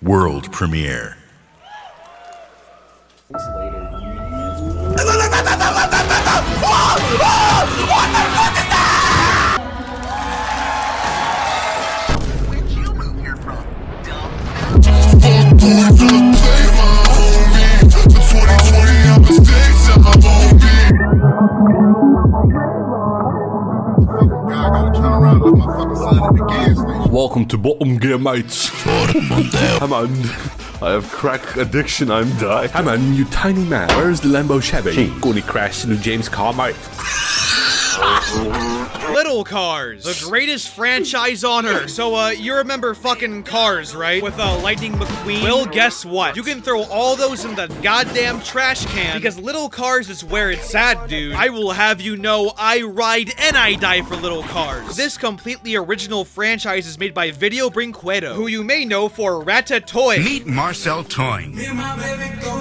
World premiere. Where'd you move here from, dumb? Welcome to Bottom Gear, mates. Hey man, I have crack addiction, I'm dying. Hey man, you tiny man, where's the Lambo Chevy? Gonna crash into James Car, mate. Little Cars, the greatest franchise on earth. So, you remember fucking Cars, right? With, Lightning McQueen? Well, guess what? You can throw all those in the goddamn trash can, because Little Cars is where it's at, dude. I will have you know, I ride and I die for Little Cars. This completely original franchise is made by Video Brinquedo, who you may know for Ratatouille. Meet Marcel Toyne.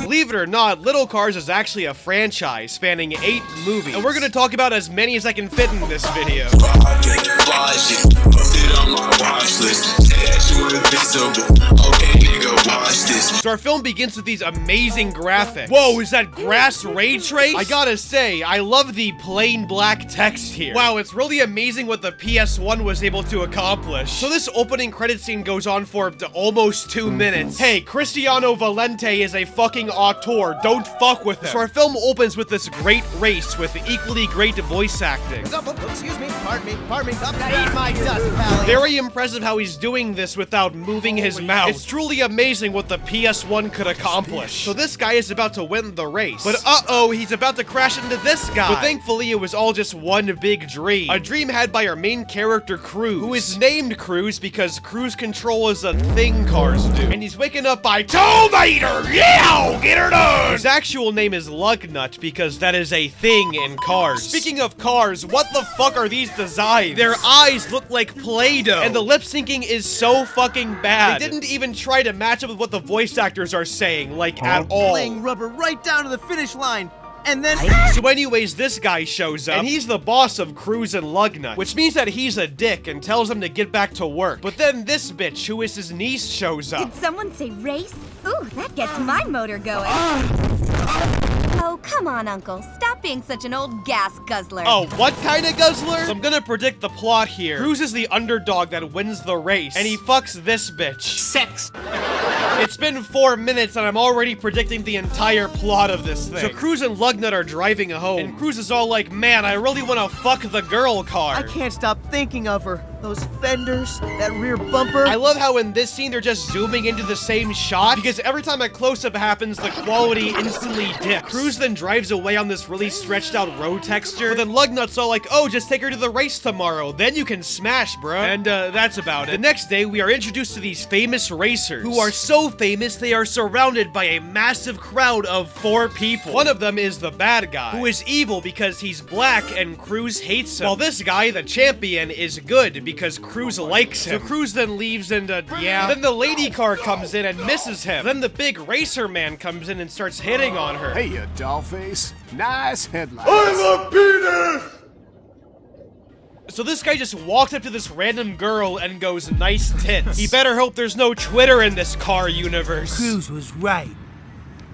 Believe it or not, Little Cars is actually a franchise spanning 8 movies, and we're gonna talk about as many as I can fit in this video. So our film begins with these amazing graphics. Whoa, is that grass ray trace? I gotta say, I love the plain black text here. Wow, it's really amazing what the PS1 was able to accomplish. So this opening credit scene goes on for almost 2 minutes. Hey, Cristiano Valente is a fucking auteur. Don't fuck with him. So our film opens with this great race with equally great voice acting. Excuse me, pardon me, eat my dust, pal. Very impressive how he's doing this without moving his mouth. It's truly amazing what the PS1 could accomplish. So this guy is about to win the race. But uh-oh, he's about to crash into this guy. But thankfully, it was all just one big dream. A dream had by our main character, Cruz, who is named Cruz because cruise control is a thing cars do. And he's waking up by Tomater! Yeah! Get her done! His actual name is Lugnut because that is a thing in cars. Speaking of cars, what the fuck are these designs? Their eyes look like Play-Doh. And the lip syncing is so fucking bad. They didn't even try to match up with what the voice actors are saying, like, at all. Laying rubber right down to the finish line. And then... So anyways, this guy shows up, and he's the boss of Cruz and Lugnut, which means that he's a dick and tells him to get back to work. But then this bitch, who is his niece, shows up. Did someone say race? Ooh, that gets my motor going. Oh, come on, Uncle. Stop being such an old gas guzzler. Oh, what kind of guzzler? So I'm gonna predict the plot here. Cruz is the underdog that wins the race, and he fucks this bitch. Sex. It's been 4 minutes and I'm already predicting the entire plot of this thing. So Cruz and Lugnut are driving home, and Cruz is all like, man, I really want to fuck the girl car. I can't stop thinking of her. Those fenders, that rear bumper. I love how in this scene they're just zooming into the same shot, because every time a close-up happens, the quality instantly dips. Cruz then drives away on this really stretched out road texture, but then Lugnut's all like, oh, just take her to the race tomorrow, then you can smash, bruh. And that's about it. The next day, we are introduced to these famous racers, who are so famous they are surrounded by a massive crowd of 4 people. One of them is the bad guy, who is evil because he's black and Cruz hates him, while this guy, the champion, is good because Cruz likes him. So Cruz then leaves and, yeah. Then the lady car comes in and misses him. Then the big racer man comes in and starts hitting on her. Hey, you dollface. Nice headlights. I'm a penis! So this guy just walked up to this random girl and goes, nice tits. He better hope there's no Twitter in this car universe. Cruz was right.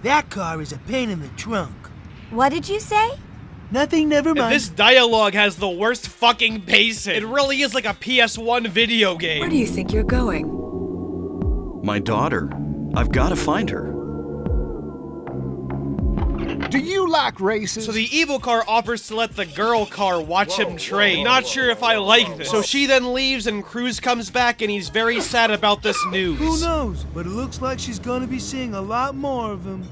That car is a pain in the trunk. What did you say? Nothing, never mind. This dialogue has the worst fucking pacing. It really is like a PS1 video game. Where do you think you're going? My daughter. I've got to find her. Do you like races? So the evil car offers to let the girl car watch him train. Not sure if I like this. So she then leaves and Cruz comes back and he's very sad about this news. Who knows? But it looks like she's gonna be seeing a lot more of him.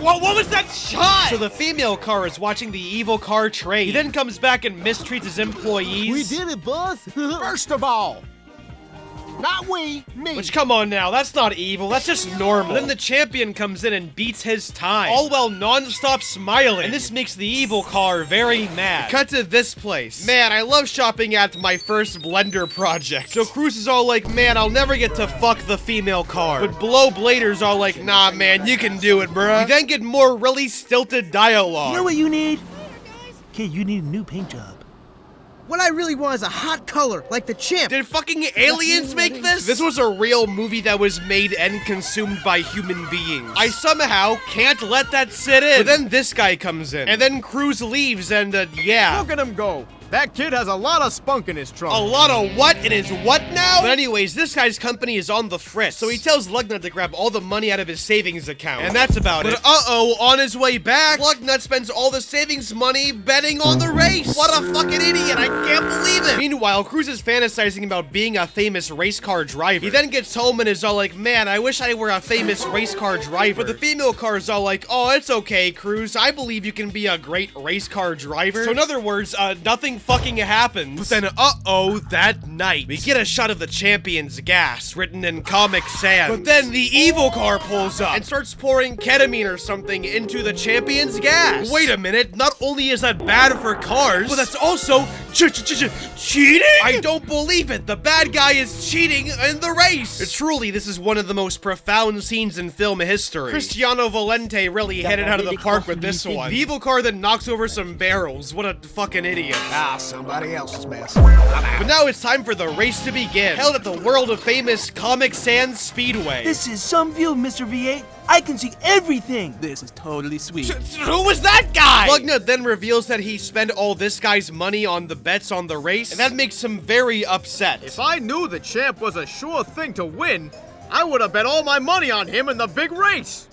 What was that shot? So the female car is watching the evil car train. He then comes back and mistreats his employees. We did it, boss. First of all, not we, me. Which, come on now, that's not evil, that's just normal. Then the champion comes in and beats his time, all while non-stop smiling. And this makes the evil car very mad. Cut to this place. Man, I love shopping at my first Blender project. So Cruz is all like, man, I'll never get to fuck the female car. But Blow Blader's all like, nah, man, you can do it, bruh. We then get more really stilted dialogue. You know what you need? Kid, you need a new paint job. What I really want is a hot color, like the champ. Did fucking aliens make this? This was a real movie that was made and consumed by human beings. I somehow can't let that sit in. But then this guy comes in. And then Cruz leaves and, yeah. Look at him go. That kid has a lot of spunk in his trunk. A lot of what in his what now? But anyways, this guy's company is on the fritz. So he tells Lugnut to grab all the money out of his savings account. And that's about it. But uh-oh, on his way back, Lugnut spends all the savings money betting on the race. What a fucking idiot, I can't believe it. Meanwhile, Cruz is fantasizing about being a famous race car driver. He then gets home and is all like, man, I wish I were a famous race car driver. But the female car is all like, oh, it's okay, Cruz. I believe you can be a great race car driver. So in other words, nothing fucking happens. But then, uh-oh, that night, we get a shot of the champion's gas, written in Comic Sans. But then the evil car pulls up and starts pouring ketamine or something into the champion's gas. Wait a minute, not only is that bad for cars, but that's also cheating? I don't believe it. The bad guy is cheating in the race. Truly, this is one of the most profound scenes in film history. Cristiano Valente really hit it out of the park with this one. The evil car then knocks over some barrels. What a fucking idiot. Somebody else's mess. But now it's time for the race to begin, held at the world of famous Comic Sans Speedway. This is some view, Mr. V8. I can see everything. This is totally sweet. Who was that guy? Lugnut then reveals that he spent all this guy's money on the bets on the race, and that makes him very upset. If I knew the champ was a sure thing to win, I would have bet all my money on him in the big race.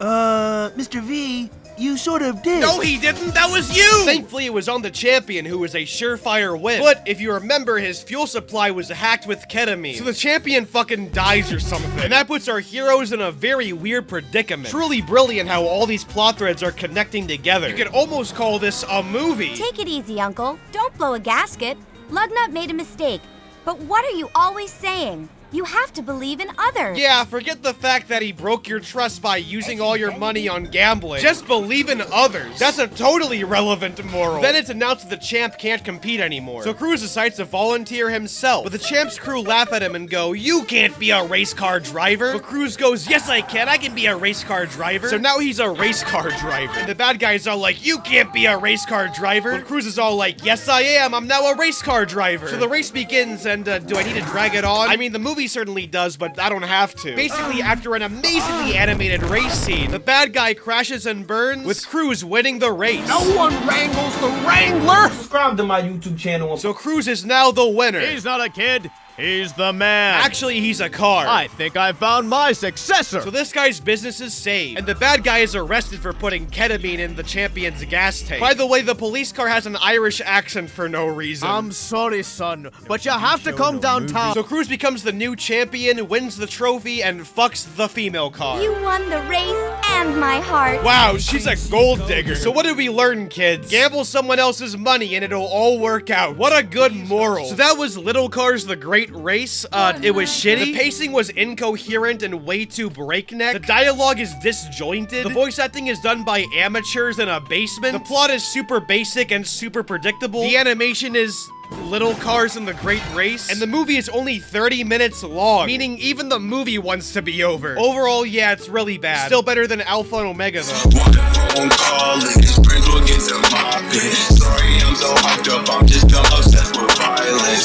Mr. V, you sort of did. No, he didn't. That was you. Thankfully, it was on the champion, who was a surefire win. But if you remember, his fuel supply was hacked with ketamine. So the champion fucking dies or something. And that puts our heroes in a very weird predicament. Truly brilliant how all these plot threads are connecting together. You could almost call this a movie. Take it easy, Uncle. Don't blow a gasket. Lugnut made a mistake. But what are you always saying? You have to believe in others. Yeah, forget the fact that he broke your trust by using all your money on gambling. Just believe in others. That's a totally irrelevant moral. Then it's announced that the champ can't compete anymore. So Cruz decides to volunteer himself. But the champ's crew laugh at him and go, you can't be a race car driver. But Cruz goes, yes I can be a race car driver. So now he's a race car driver. And the bad guys are like, you can't be a race car driver. But Cruz is all like, yes I am, I'm now a race car driver. So the race begins and do I need to drag it on? I mean, the movie certainly does, but I don't have to. Basically, after an amazingly animated race scene, the bad guy crashes and burns, with Cruz winning the race. No one wrangles the Wrangler! Subscribe to my YouTube channel. So Cruz is now the winner. He's not a kid. He's the man. Actually, he's a car. I think I found my successor. So this guy's business is saved, and the bad guy is arrested for putting ketamine in the champion's gas tank. By the way, the police car has an Irish accent for no reason. I'm sorry, son, but you have to come downtown. So Cruz becomes the new champion, wins the trophy, and fucks the female car. You won the race and my heart. Wow, she's a gold digger. So what did we learn, kids? Gamble someone else's money and it'll all work out. What a good moral. So that was Little Cars the Great Race. It was shitty. The pacing was incoherent and way too breakneck. The dialogue is disjointed. The voice acting is done by amateurs in a basement. The plot is super basic and super predictable. The animation is Little Cars in the Great Race, and the movie is only 30 minutes long, meaning even the movie wants to be over. Overall, yeah, it's really bad. Still better than Alpha and Omega, though.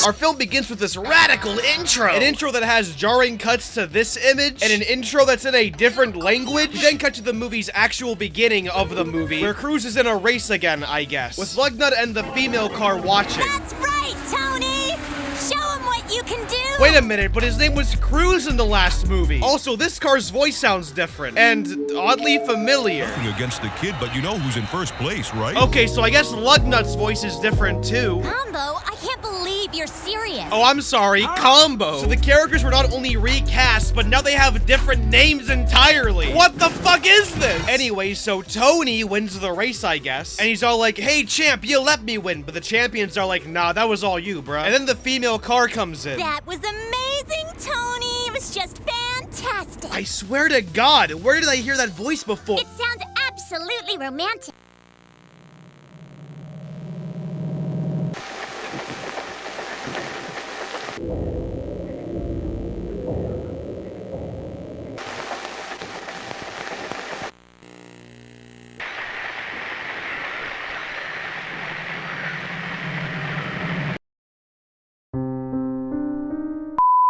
Our film begins with this radical intro. An intro that has jarring cuts to this image, and an intro that's in a different language. We then cut to the movie's actual beginning of the movie, where Cruz is in a race again, I guess, with Lugnut and the female car watching. That's right, Tony! Show him what you can do! Wait a minute, but his name was Cruz in the last movie. Also, this car's voice sounds different, and oddly familiar. Nothing against the kid, but you know who's in first place, right? Okay, so I guess Lugnut's voice is different too. Combo, I can't believe you're serious. Oh, I'm sorry, Combo. So the characters were not only recast, but now they have different names entirely. What the fuck is this? Anyway, so Tony wins the race, I guess, and he's all like, hey, champ, you let me win. But the champions are like, nah, that was all you, bro. And then the female car comes in. That was amazing, Tony. It was just fantastic. I swear to God, where did I hear that voice before? It sounds absolutely romantic.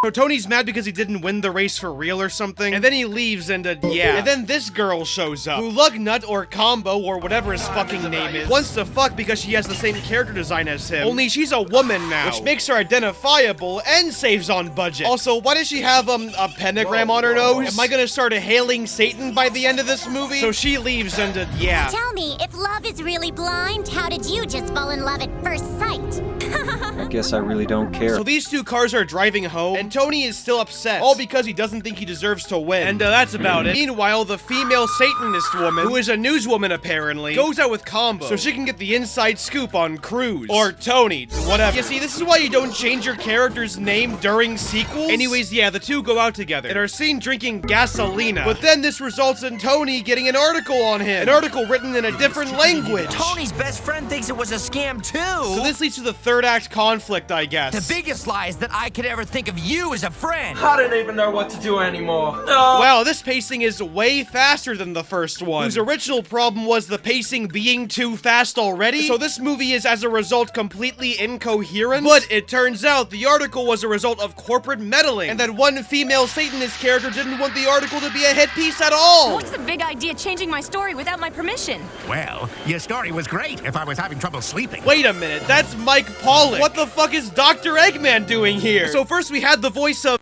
So Tony's mad because he didn't win the race for real or something, and then he leaves and yeah. And then this girl shows up, who Lugnut or Combo or whatever his fucking name is, wants to fuck because she has the same character design as him, only she's a woman now, which makes her identifiable and saves on budget. Also, why does she have a pentagram on her nose? Am I gonna start hailing Satan by the end of this movie? So she leaves and yeah. Tell me, if love is really blind, how did you just fall in love at first sight? I guess I really don't care. So these two cars are driving home, and Tony is still upset, all because he doesn't think he deserves to win. And that's about it. Meanwhile, the female Satanist woman, who is a newswoman apparently, goes out with Combo so she can get the inside scoop on Cruz. Or Tony, whatever. You see, this is why you don't change your character's name during sequels. Anyways, yeah, the two go out together and are seen drinking gasolina. But then this results in Tony getting an article on him. An article written in a different language. Tony's best friend thinks it was a scam too. So this leads to the third act conflict, I guess. The biggest lie is that I could ever think of you as a friend. I don't even know what to do anymore. No. Wow, this pacing is way faster than the first one, whose original problem was the pacing being too fast already. So this movie is, as a result, completely incoherent. But it turns out the article was a result of corporate meddling, and that one female Satanist character didn't want the article to be a hit piece at all. What's the big idea changing my story without my permission? Well, your story was great if I was having trouble sleeping. Wait a minute, that's Mike Pollock. What the fuck is Dr. Eggman doing here? So first we had the voice of...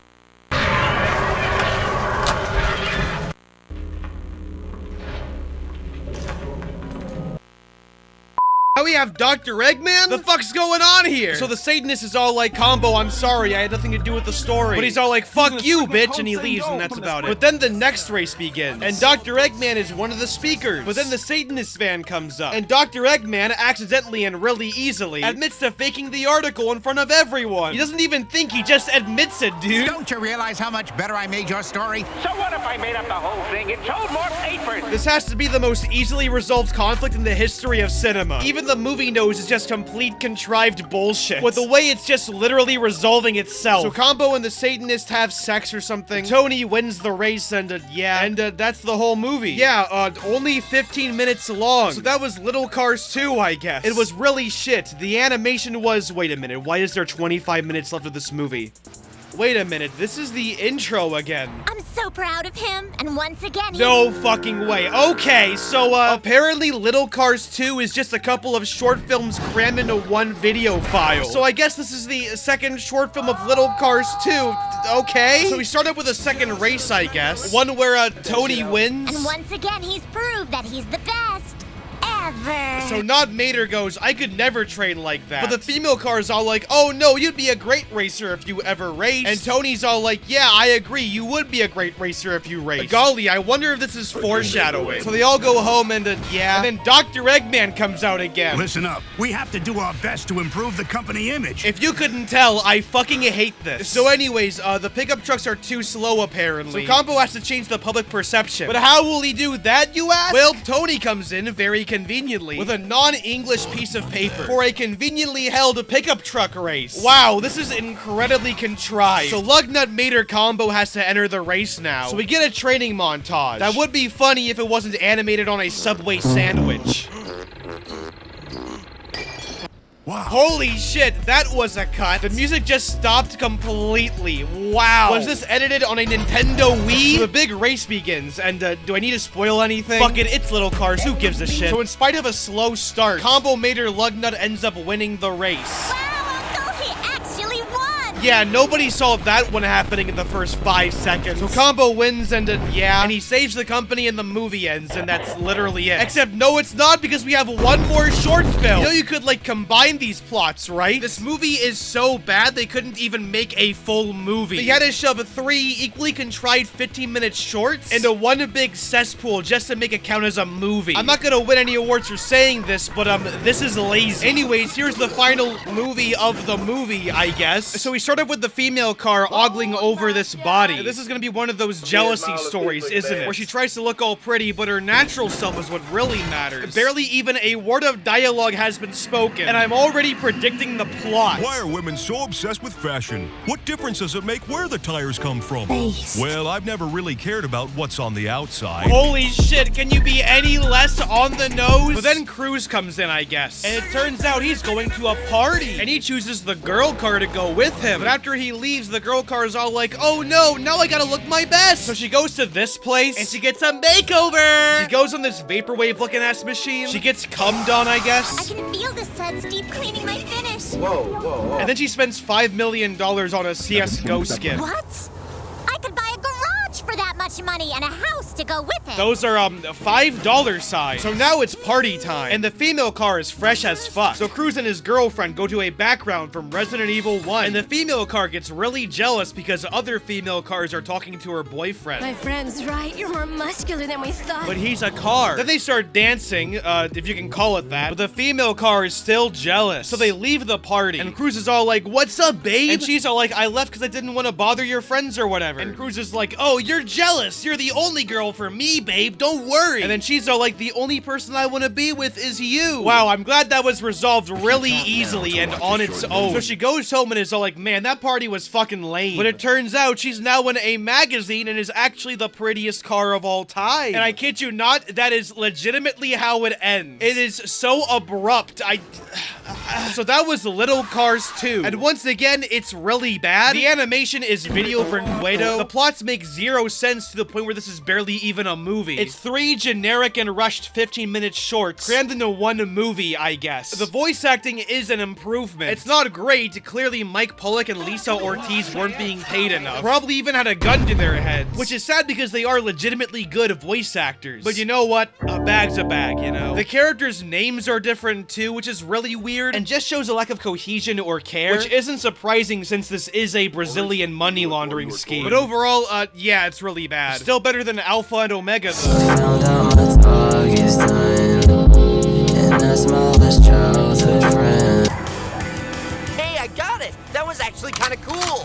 Now we have Dr. Eggman? The fuck's going on here? So the Satanist is all like, Combo, I'm sorry, I had nothing to do with the story. But he's all like, fuck you, bitch, and he leaves, and that's about it. But then the next race begins, and Dr. Eggman is one of the speakers. But then the Satanist van comes up, and Dr. Eggman accidentally and really easily admits to faking the article in front of everyone. He doesn't even think, he just admits it, dude. Don't you realize how much better I made your story? So what if I made up the whole thing? It sold more papers. This has to be the most easily resolved conflict in the history of cinema. Even the movie knows it's just complete contrived bullshit, with the way it's just literally resolving itself. So Combo and the Satanist have sex or something. Tony wins the race and yeah, and that's the whole movie. Yeah, only 15 minutes long. So that was Little Cars 2, I guess. It was really shit. The animation was... Wait a minute, why is there 25 minutes left of this movie? Wait a minute, this is the intro again. I'm so proud of him, and once again, no fucking way. Okay, so, apparently Little Cars 2 is just a couple of short films crammed into one video file. So I guess this is the second short film of Little Cars 2. Okay. So we started with a second race, I guess. One where, Tony wins. And once again, he's proved that he's the best ever. So Not Mater goes, I could never train like that. But the female car is all like, oh no, you'd be a great racer if you ever raced. And Tony's all like, yeah, I agree, you would be a great racer if you raced. Golly, I wonder if this is foreshadowing. So they all go home and yeah. And then Dr. Eggman comes out again. Listen up, we have to do our best to improve the company image. If you couldn't tell, I fucking hate this. So anyways, the pickup trucks are too slow apparently. So Combo has to change the public perception. But how will he do that, you ask? Well, Tony comes in very conveniently with a non-English piece of paper for a conveniently held pickup truck race. Wow, this is incredibly contrived. So Lugnut Mater Combo has to enter the race now. So we get a training montage. That would be funny if it wasn't animated on a Subway sandwich. Wow. Holy shit, that was a cut. The music just stopped completely. Wow. Was this edited on a Nintendo Wii? So the big race begins, and do I need to spoil anything? Fuck it, it's Little Cars, who gives a shit? So in spite of a slow start, Combo Mater Lugnut ends up winning the race. Wow, Uncle, he actually won! Yeah, nobody saw that one happening in the first 5 seconds. So Combo wins and yeah, and he saves the company and the movie ends, and that's literally it. Except no, it's not, because we have one more short film. You know, you could like combine these plots, right? This movie is so bad they couldn't even make a full movie. They had to shove 3 equally contrived 15-minute shorts into one big cesspool just to make it count as a movie. I'm not gonna win any awards for saying this, but this is lazy. Anyways, here's the final movie of the movie, I guess. So we started with the female car ogling over this body. This is gonna be one of those jealousy stories, isn't it? Where she tries to look all pretty, but her natural self is what really matters. Barely even a word of dialogue has been spoken, and I'm already predicting the plot. Why are women so obsessed with fashion? What difference does it make where the tires come from? Well, I've never really cared about what's on the outside. Holy shit, can you be any less on the nose? But then Cruz comes in, I guess. And it turns out he's going to a party, and he chooses the girl car to go with him. But after he leaves, the girl car is all like, oh no, now I gotta look my best. So she goes to this place and she gets a makeover. She goes on this vaporwave looking ass machine. She gets cummed on, I guess. I can feel the suds deep cleaning my finish. Whoa. And then she spends $5 million on a CSGO skin. What? I could buy a garage for that much money and a house to go with it. Those are $5 signs. So now it's party time, and the female car is fresh as fuck. So Cruz and his girlfriend go to a background from Resident Evil 1, and the female car gets really jealous because other female cars are talking to her boyfriend. My friend's right. You're more muscular than we thought. But he's a car. Then they start dancing, if you can call it that. But the female car is still jealous. So they leave the party, and Cruz is all like, what's up, babe? And she's all like, I left because I didn't want to bother your friends or whatever. And Cruz is like, oh, you're jealous. You're the only girl for me, babe. Don't worry. And then she's all like, the only person I want to be with is you. Wow, I'm glad that was resolved really easily and on its own. So she goes home and is all like, man, that party was fucking lame. But it turns out she's now in a magazine and is actually the prettiest car of all time. And I kid you not, that is legitimately how it ends. It is so abrupt. So that was Little Cars 2. And once again, it's really bad. The animation is video Brinquedo. The plots make zero sense to the point where this is barely even a movie. It's 3 generic and rushed 15-minute shorts crammed into one movie, I guess. The voice acting is an improvement. It's not great. Clearly, Mike Pollock and Lisa Ortiz weren't being paid enough. Probably even had a gun to their heads. Which is sad because they are legitimately good voice actors. But you know what? A bag's a bag, you know? The characters' names are different too, which is really weird and just shows a lack of cohesion or care. Which isn't surprising since this is a Brazilian money laundering scheme. But overall, yeah, it's really bad. Still better than Alpha and Omega, though. Found out my dog is done, and that's my last childhood friend. Hey, I got it! That was actually kind of cool!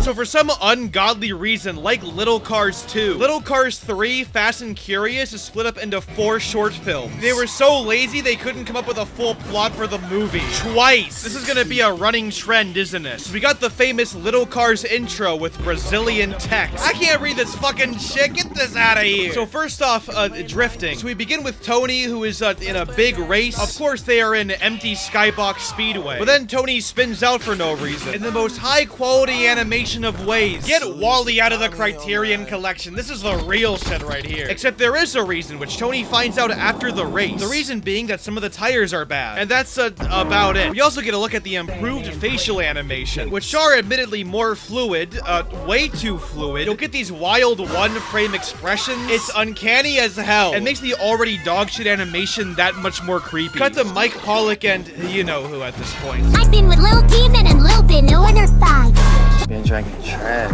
So for some ungodly reason, like Little Cars 2, Little Cars 3, Fast and Curious is split up into 4 short films. They were so lazy they couldn't come up with a full plot for the movie. Twice! This is gonna be a running trend, isn't it? We got the famous Little Cars intro with Brazilian text. I can't read this fucking shit, get this out of here! So first off, drifting. So we begin with Tony, who is in a big race. Of course they are in empty Skybox Speedway. But then Tony spins out for no reason. In the most high-quality animation of ways. Get Wall-E out of the Criterion Collection. This is the real shit right here. Except there is a reason, which Tony finds out after the race. The reason being that some of the tires are bad. And that's about it. We also get a look at the improved facial animation, which are admittedly more fluid, way too fluid. You'll get these wild one-frame expressions. It's uncanny as hell. It makes the already dogshit animation that much more creepy. Cut to Mike Pollock and you know who at this point. I've been with Lil Demon and Lil Bin, no under 5. Been drinking trash.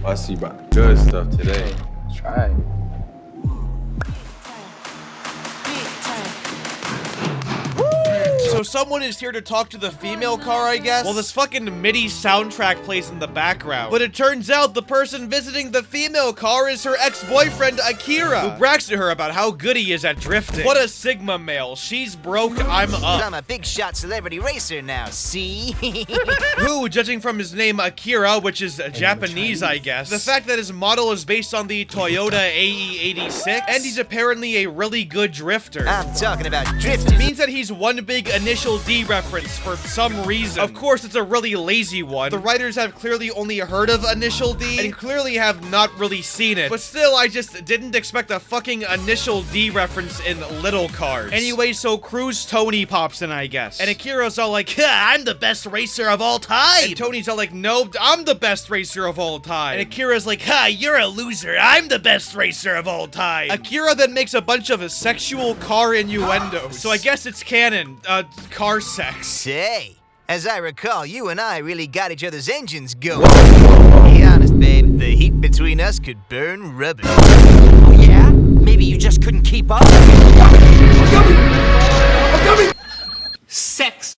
I see about the good stuff today. Try it. So someone is here to talk to the female car, I guess? Well, this fucking MIDI soundtrack plays in the background. But it turns out the person visiting the female car is her ex-boyfriend, Akira, who brags to her about how good he is at drifting. What a Sigma male. She's broke, I'm up. I'm a big shot celebrity racer now, see? Who, judging from his name Akira, which is Japanese, I guess, the fact that his model is based on the Toyota AE86, and he's apparently a really good drifter. I'm talking about drifting. Means that he's one big Initial D reference for some reason. Of course, it's a really lazy one. The writers have clearly only heard of Initial D and clearly have not really seen it. But still, I just didn't expect a fucking Initial D reference in Little Cars. Anyway, so Cruz Tony pops in, I guess. And Akira's all like, I'm the best racer of all time. And Tony's all like, no, I'm the best racer of all time. And Akira's like, you're a loser. I'm the best racer of all time. Akira then makes a bunch of sexual car innuendos. So I guess it's canon. Car sex. Say, as I recall, you and I really got each other's engines going. Be honest, babe, the heat between us could burn rubber. Oh yeah? Maybe you just couldn't keep up? Sex.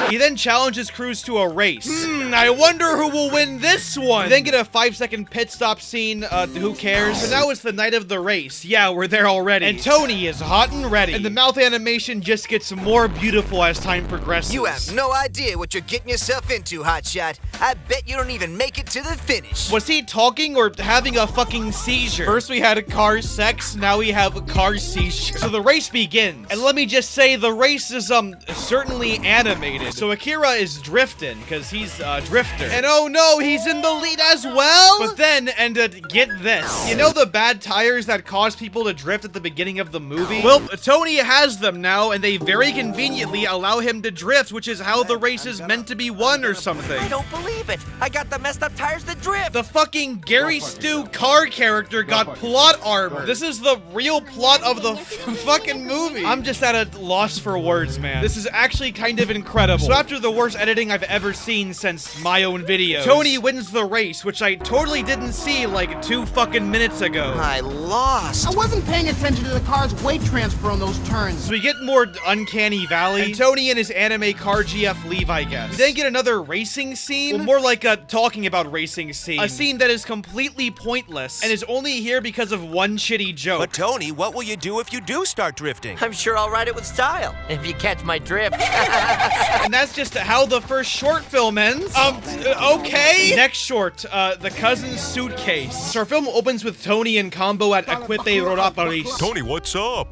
He then challenges Cruz to a race. I wonder who will win this one. We then get a 5-second pit stop scene. Who cares? So now it's the night of the race. Yeah, we're there already. And Tony is hot and ready. And the mouth animation just gets more beautiful as time progresses. You have no idea what you're getting yourself into, hotshot. I bet you don't even make it to the finish. Was he talking or having a fucking seizure? First we had a car sex, now we have a car seizure. So the race begins. And let me just say, the race is, certainly animated. So Akira is drifting, because he's a drifter. And oh no, he's in the lead as well? But then, and get this. You know the bad tires that cause people to drift at the beginning of the movie? Well, Tony has them now, and they very conveniently allow him to drift, which is how the race is meant to be won or something. I don't believe it. I got the messed up tires that drift. The fucking Gary Stu car character got plot armor. This is the real plot of the fucking movie. I'm just at a loss for words, man. This is actually kind of incredible. So after the worst editing I've ever seen since my own videos, Tony wins the race, which I totally didn't see like 2 fucking minutes ago. I lost. I wasn't paying attention to the car's weight transfer on those turns. So we get more Uncanny Valley, and Tony and his anime car GF leave, I guess. We then get another racing scene, well, more like a talking about racing scene. A scene that is completely pointless, and is only here because of one shitty joke. But Tony, what will you do if you do start drifting? I'm sure I'll ride it with style, if you catch my drift. And that's just how the first short film ends. Okay. Next short, The Cousin's Suitcase. So our film opens with Tony and Combo at Equipe Roraparis. Tony, what's up?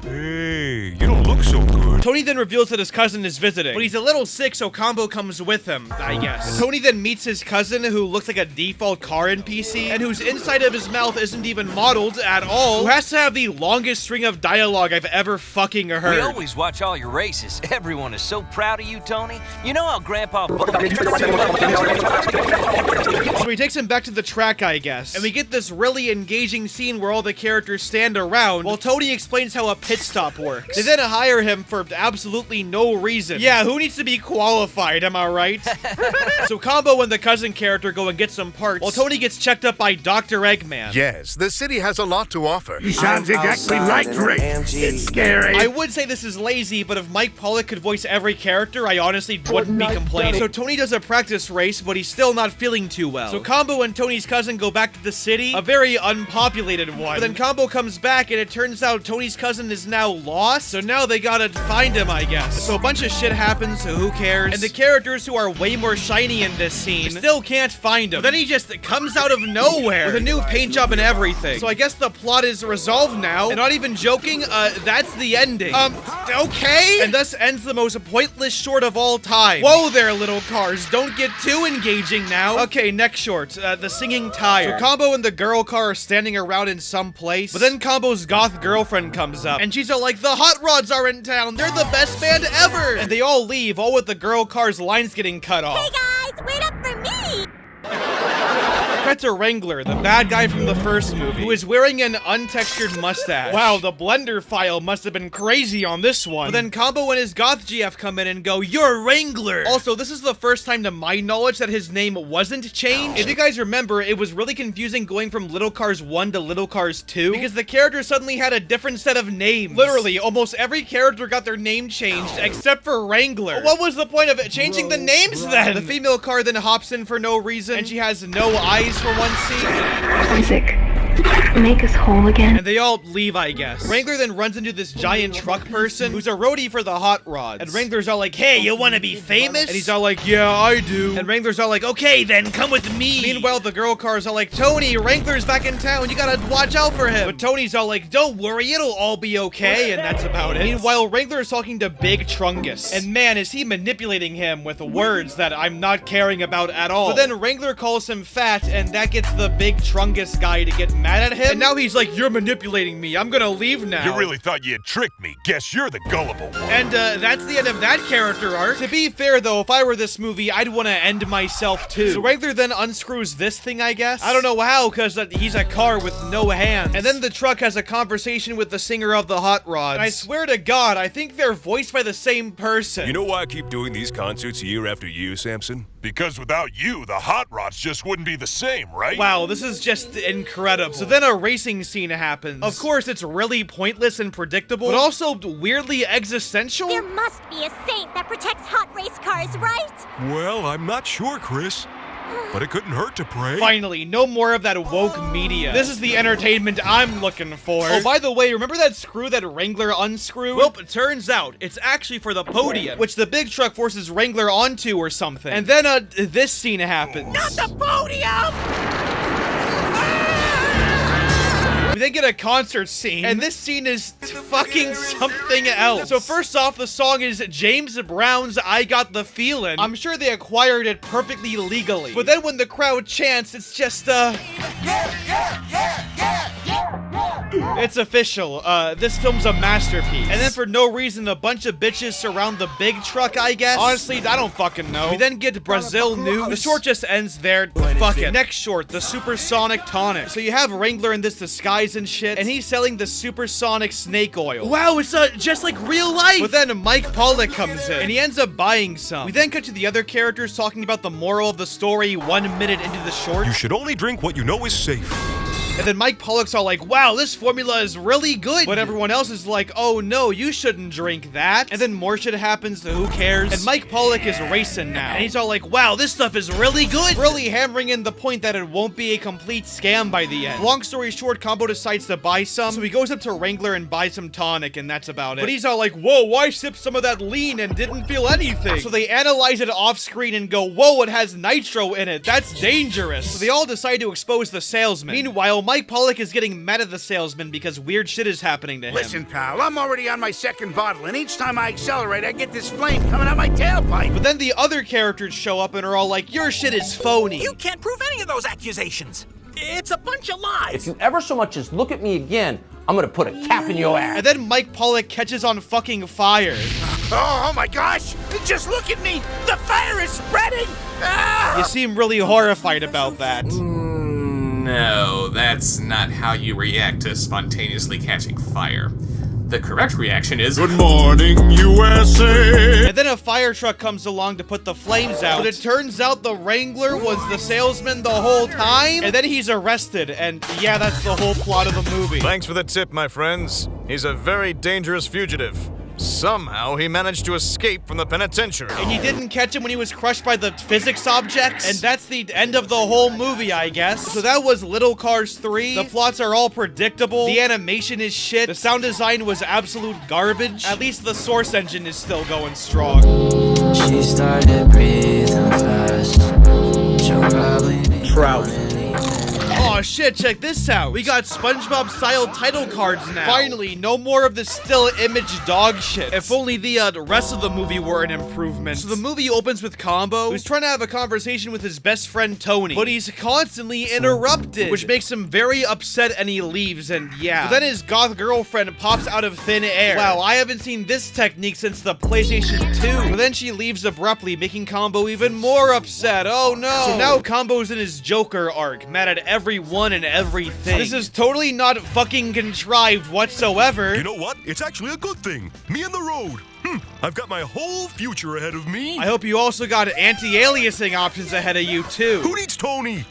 Hey, you don't look so good. Tony then reveals that his cousin is visiting, but he's a little sick, so Combo comes with him, I guess. Tony then meets his cousin, who looks like a default car NPC, and whose inside of his mouth isn't even modeled at all, who has to have the longest string of dialogue I've ever fucking heard. We always watch all your races. Everyone is so proud of you, Tony. You know how Grandpa... So he takes him back to the track, I guess, and we get this really engaging scene where all the characters stand around while Tony explains how a pit stop works. They then hire him for absolutely no reason. Yeah, who needs to be qualified, am I right? So Combo and the cousin character go and get some parts, while Tony gets checked up by Dr. Eggman. Yes, the city has a lot to offer. He sounds exactly like Drake. It's scary. I would say this is lazy, but if Mike Pollock could voice every character, I honestly wouldn't be complaining. So Tony does a practice race, but he's still not feeling too well. So Combo and Tony's cousin go back to the city, a very unpopulated one. But then Combo comes back, and it turns out Tony's cousin is now lost, so now they gotta find him, I guess. So a bunch of shit happens, so who cares? And the characters who are way more shiny in this scene still can't find him. But then he just comes out of nowhere with a new paint job and everything. So I guess the plot is resolved now, and not even joking, that's the ending. Okay? And thus ends the most pointless short of all time. Whoa there, little cars, don't get too engaging now. Okay, next short, the singing tire. So Combo and the girl car are standing around in some place, but then Combo's goth girlfriend comes up, and she's all like, the Hot Rods are in town, they're the best band ever! And they all leave, all with the girl car's lines getting cut off. Hey guys, wait up for me! Cut to Wrangler, the bad guy from the first movie, who is wearing an untextured mustache. Wow, the blender file must have been crazy on this one. But then Combo and his goth GF come in and go, you're Wrangler! Also, this is the first time to my knowledge that his name wasn't changed. If you guys remember, it was really confusing going from Little Cars 1 to Little Cars 2, because the characters suddenly had a different set of names. Literally, almost every character got their name changed, except for Wrangler. What was the point of it changing the names then? The female car then hops in for no reason, and she has no eyes for one scene. Isaac, make us whole again. And they all leave, I guess. Wrangler then runs into this giant truck person who's a roadie for the Hot Rods. And Wrangler's all like, hey, you wanna be famous? And he's all like, yeah, I do. And Wrangler's all like, okay, then come with me. Meanwhile, the girl cars are like, Tony, Wrangler's back in town. You gotta watch out for him. But Tony's all like, don't worry, it'll all be okay. And that's about it. Meanwhile, Wrangler is talking to Big Trungus. And man, is he manipulating him with words that I'm not caring about at all. But then Wrangler calls him fat, and that gets the Big Trungus guy to get mad at him. And now he's like, you're manipulating me. I'm gonna leave now. You really thought you had tricked me. Guess you're the gullible one. And that's the end of that character arc. To be fair though, if I were this movie, I'd want to end myself too. So Wrangler then unscrews this thing, I guess. I don't know how, because he's a car with no hands. And then the truck has a conversation with the singer of the Hot Rods. And I swear to God, I think they're voiced by the same person. You know why I keep doing these concerts year after year, Samson? Because without you, the Hot Rods just wouldn't be the same, right? Wow, this is just incredible. So then a racing scene happens. Of course, it's really pointless and predictable, but also weirdly existential. There must be a saint that protects hot race cars, right? Well, I'm not sure, Chris. But it couldn't hurt to pray. Finally, no more of that woke media. This is the entertainment I'm looking for. Oh, by the way, remember that screw that Wrangler unscrewed? Well, it turns out it's actually for the podium, which the big truck forces Wrangler onto or something. And then, this scene happens. Not the podium! We then get a concert scene, and this scene is fucking something else. So first off, the song is James Brown's I Got the Feelin'. I'm sure they acquired it perfectly legally. But then when the crowd chants, it's just, it's official. This film's a masterpiece. And then for no reason, a bunch of bitches surround the big truck, I guess. Honestly, I don't fucking know. We then get Brazil news. The short just ends there. Fuck it. Next short, the supersonic tonic. So you have Wrangler in this disguise and shit, and he's selling the supersonic snake oil. Wow, it's just like real life. But then Mike Pollock comes in, and he ends up buying some. We then cut to the other characters talking about the moral of the story 1 minute into the short. You should only drink what you know is safe. And then Mike Pollock's all like, wow, this formula is really good. But everyone else is like, oh no, you shouldn't drink that. And then more shit happens, who cares? And Mike Pollock is racing now. And he's all like, wow, this stuff is really good. Really hammering in the point that it won't be a complete scam by the end. Long story short, Combo decides to buy some. So he goes up to Wrangler and buys some tonic, and that's about it. But he's all like, whoa, why sip some of that lean and didn't feel anything? So they analyze it off screen and go, whoa, it has nitro in it. That's dangerous. So they all decide to expose the salesman. Meanwhile, Mike Pollock is getting mad at the salesman because weird shit is happening to him. Listen, pal, I'm already on my second bottle, and each time I accelerate, I get this flame coming out my tailpipe. But then the other characters show up and are all like, your shit is phony. You can't prove any of those accusations. It's a bunch of lies. If you ever so much as look at me again, I'm gonna put a cap in your ass. And then Mike Pollock catches on fucking fire. Oh my gosh! Just look at me! The fire is spreading! Ah! You seem really horrified about that. No, that's not how you react to spontaneously catching fire. The correct reaction is Good morning, USA! And then a fire truck comes along to put the flames out. But it turns out the Wrangler was the salesman the whole time. And then he's arrested. And yeah, that's the whole plot of the movie. Thanks for the tip, my friends. He's a very dangerous fugitive. Somehow he managed to escape from the penitentiary. And you didn't catch him when he was crushed by the physics objects? And that's the end of the whole movie, I guess. So that was Little Cars 3. The plots are all predictable. The animation is shit. The sound design was absolute garbage. At least the source engine is still going strong. She started breathing fast. She'll probably be Trout. Oh shit, check this out. We got SpongeBob style title cards now. Finally, no more of this still image dog shit. If only the rest of the movie were an improvement. So the movie opens with Combo, who's trying to have a conversation with his best friend Tony, but he's constantly interrupted, which makes him very upset and he leaves, and yeah. But then his goth girlfriend pops out of thin air. Wow, I haven't seen this technique since the PlayStation 2. But then she leaves abruptly, making Combo even more upset. Oh no. So now Combo's in his Joker arc, mad at everyone and everything. This is totally not fucking contrived whatsoever. You know what? It's actually a good thing. Me and the road. I've got my whole future ahead of me. I hope you also got anti-aliasing options ahead of you too. Who needs Tony?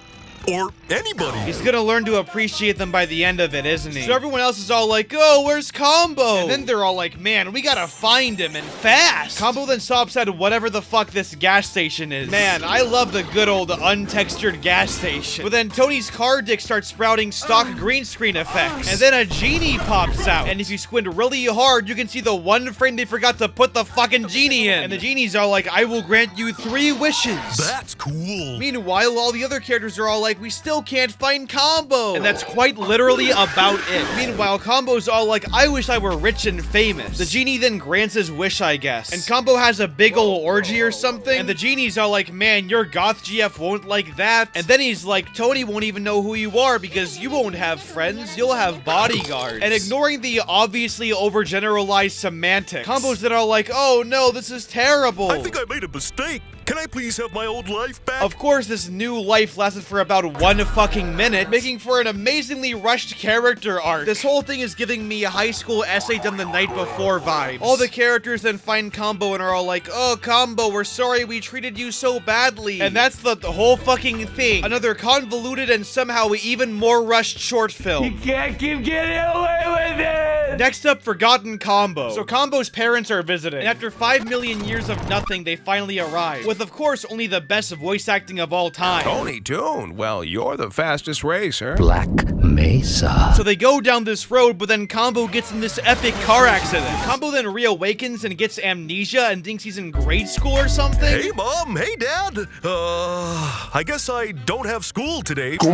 Or anybody. He's gonna learn to appreciate them by the end of it, isn't he? So everyone else is all like, oh, where's Combo? And then they're all like, man, we gotta find him and fast. Combo then stops at whatever the fuck this gas station is. Man, I love the good old untextured gas station. But then Tony's car dick starts sprouting stock green screen effects. And then a genie pops out. And if you squint really hard, you can see the one frame they forgot to put the fucking genie in. And the genies are like, I will grant you 3 wishes. That's cool. Meanwhile, all the other characters are all like, we still can't find Combo. And that's quite literally about it. Meanwhile, Combo's all like, I wish I were rich and famous. The genie then grants his wish, I guess. And Combo has a big ol' orgy or something. And the genies are like, man, your goth GF won't like that. And then he's like, Tony won't even know who you are because you won't have friends. You'll have bodyguards. And ignoring the obviously overgeneralized semantics, Combo's that are like, oh no, this is terrible. I think I made a mistake. Can I please have my old life back? Of course, this new life lasted for about 1 fucking minute, making for an amazingly rushed character arc. This whole thing is giving me a high school essay done the night before vibes. All the characters then find Combo and are all like, oh, Combo, we're sorry we treated you so badly. And that's the whole fucking thing. Another convoluted and somehow even more rushed short film. You can't keep getting away with it! Next up, Forgotten Combo. So Combo's parents are visiting, and after 5 million years of nothing, they finally arrive. With, of course, only the best voice acting of all time. Tony Toon, well, you're the fastest racer. Black Mesa. So they go down this road, but then Combo gets in this epic car accident. Combo then reawakens and gets amnesia and thinks he's in grade school or something. Hey, Mom. Hey, Dad. I guess I don't have school today. So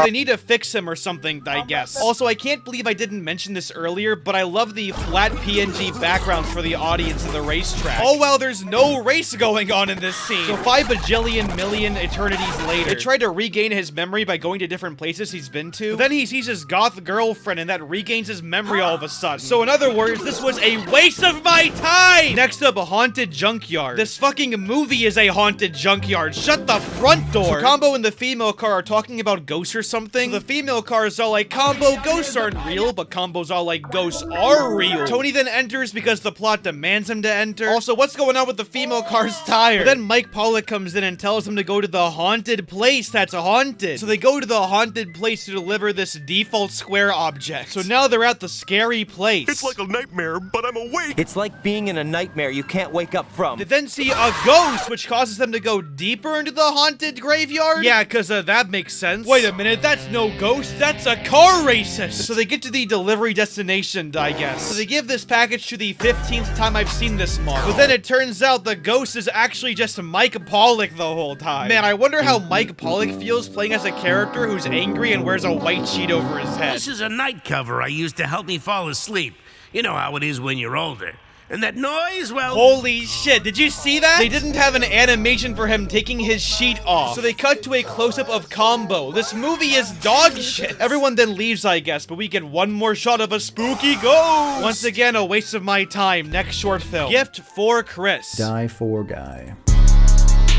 they need to fix him or something, I guess. Also, I can't believe I didn't mention this earlier, but I love the flat PNG backgrounds for the audience of the racetrack. Oh, well, there's no race going on in this scene. So 5 bajillion million eternities later, they try to regain his memory by going to different places he's been to. But then he sees his goth girlfriend, and that regains his memory all of a sudden. So in other words, this was a waste of my time! Next up, a haunted junkyard. This fucking movie is a haunted junkyard. Shut the front door! So Combo and the female car are talking about ghosts or something. So the female car is all like, Combo, ghosts aren't real, but Combo's all like, ghosts are real. Tony then enters because the plot demands him to enter. Also, what's going on with the female car's tire? But then Mike Pollock comes in and tells him to go to the haunted place that's haunted. So they go to the haunted place to deliver this default square object. So now they're at the scary place. It's like a nightmare, but I'm awake. It's like being in a nightmare you can't wake up from. They then see a ghost, which causes them to go deeper into the haunted graveyard. Yeah, because that makes sense. Wait a minute, that's no ghost, that's a car racist. So they get to the delivery destination, I guess. So they give this package to the 15th time I've seen this mark. But then it turns out the ghost is actually just Mike Pollock the whole time. Man, I wonder how Mike Pollock feels playing as a character who's angry and wears a white sheet over his head. This is a night cover I used to help me fall asleep. You know how it is when you're older. And that noise, well... Holy shit, did you see that? They didn't have an animation for him taking his sheet off. So they cut to a close-up of Combo. This movie is dog shit. Everyone then leaves, I guess, but we get one more shot of a spooky ghost. Once again, a waste of my time. Next short film. Gift for Chris. Die for Guy.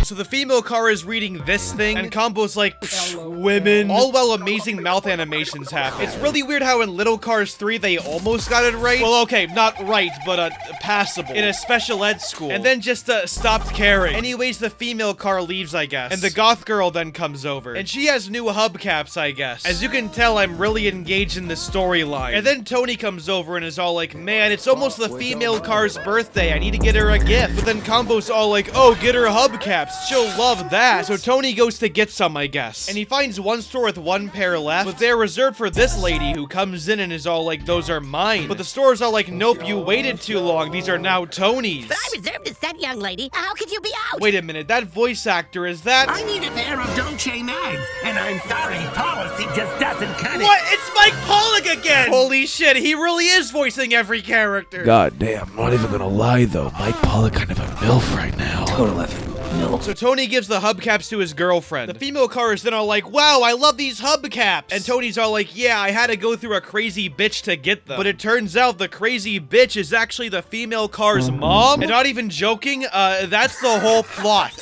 So the female car is reading this thing, and Combo's like, women. All while amazing mouth animations happen. It's really weird how in Little Cars 3 they almost got it right. Well, okay, not right, but passable. In a special ed school. And then just stopped caring. Anyways, the female car leaves, I guess. And the goth girl then comes over. And she has new hubcaps, I guess. As you can tell, I'm really engaged in the storyline. And then Tony comes over and is all like, man, it's almost the female car's birthday. I need to get her a gift. But then Combo's all like, oh, get her hubcaps. She'll love that. So Tony goes to get some, I guess. And he finds one store with one pair left, but they're reserved for this lady who comes in and is all like, those are mine. But the store's all like, nope, you waited too long. These are now Tony's. But I reserved this set, young lady. How could you be out? Wait a minute, that voice actor, is that? I need a pair of Dolce Mags, and I'm sorry, policy just doesn't cut it. What? It's Mike Pollock again! Holy shit, he really is voicing every character. God damn, not even gonna lie though, Mike Pollock kind of a MILF right now. Total MILF. So Tony gives the hubcaps to his girlfriend. The female car is then all like, wow, I love these hubcaps. And Tony's all like, yeah, I had to go through a crazy bitch to get them. But it turns out the crazy bitch is actually the female car's mom. And not even joking, that's the whole plot.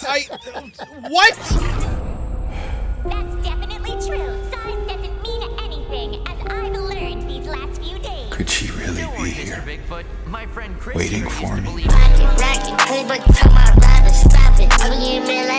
What? That's definitely true. Size doesn't mean anything, as I've learned these last few days. Could she really be here? Waiting for me.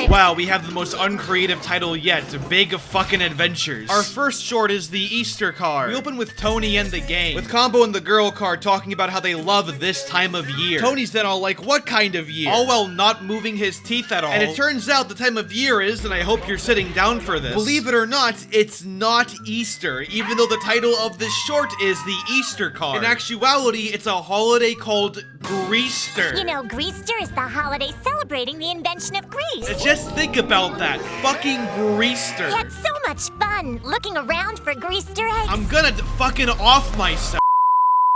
Wow, we have the most uncreative title yet, Big Fucking Adventures. Our first short is the Easter card. We open with Tony and the gang, with Combo and the girl card talking about how they love this time of year. Tony's then all like, what kind of year? All while not moving his teeth at all. And it turns out the time of year is, and I hope you're sitting down for this, believe it or not, it's not Easter, even though the title of this short is the Easter card. In actuality, it's a holiday called Greaster. You know, Greaster is the holiday celebrating the invention of grease. Just think about that. Fucking Greaster. We had so much fun looking around for Greaster eggs. I'm gonna fucking off myself.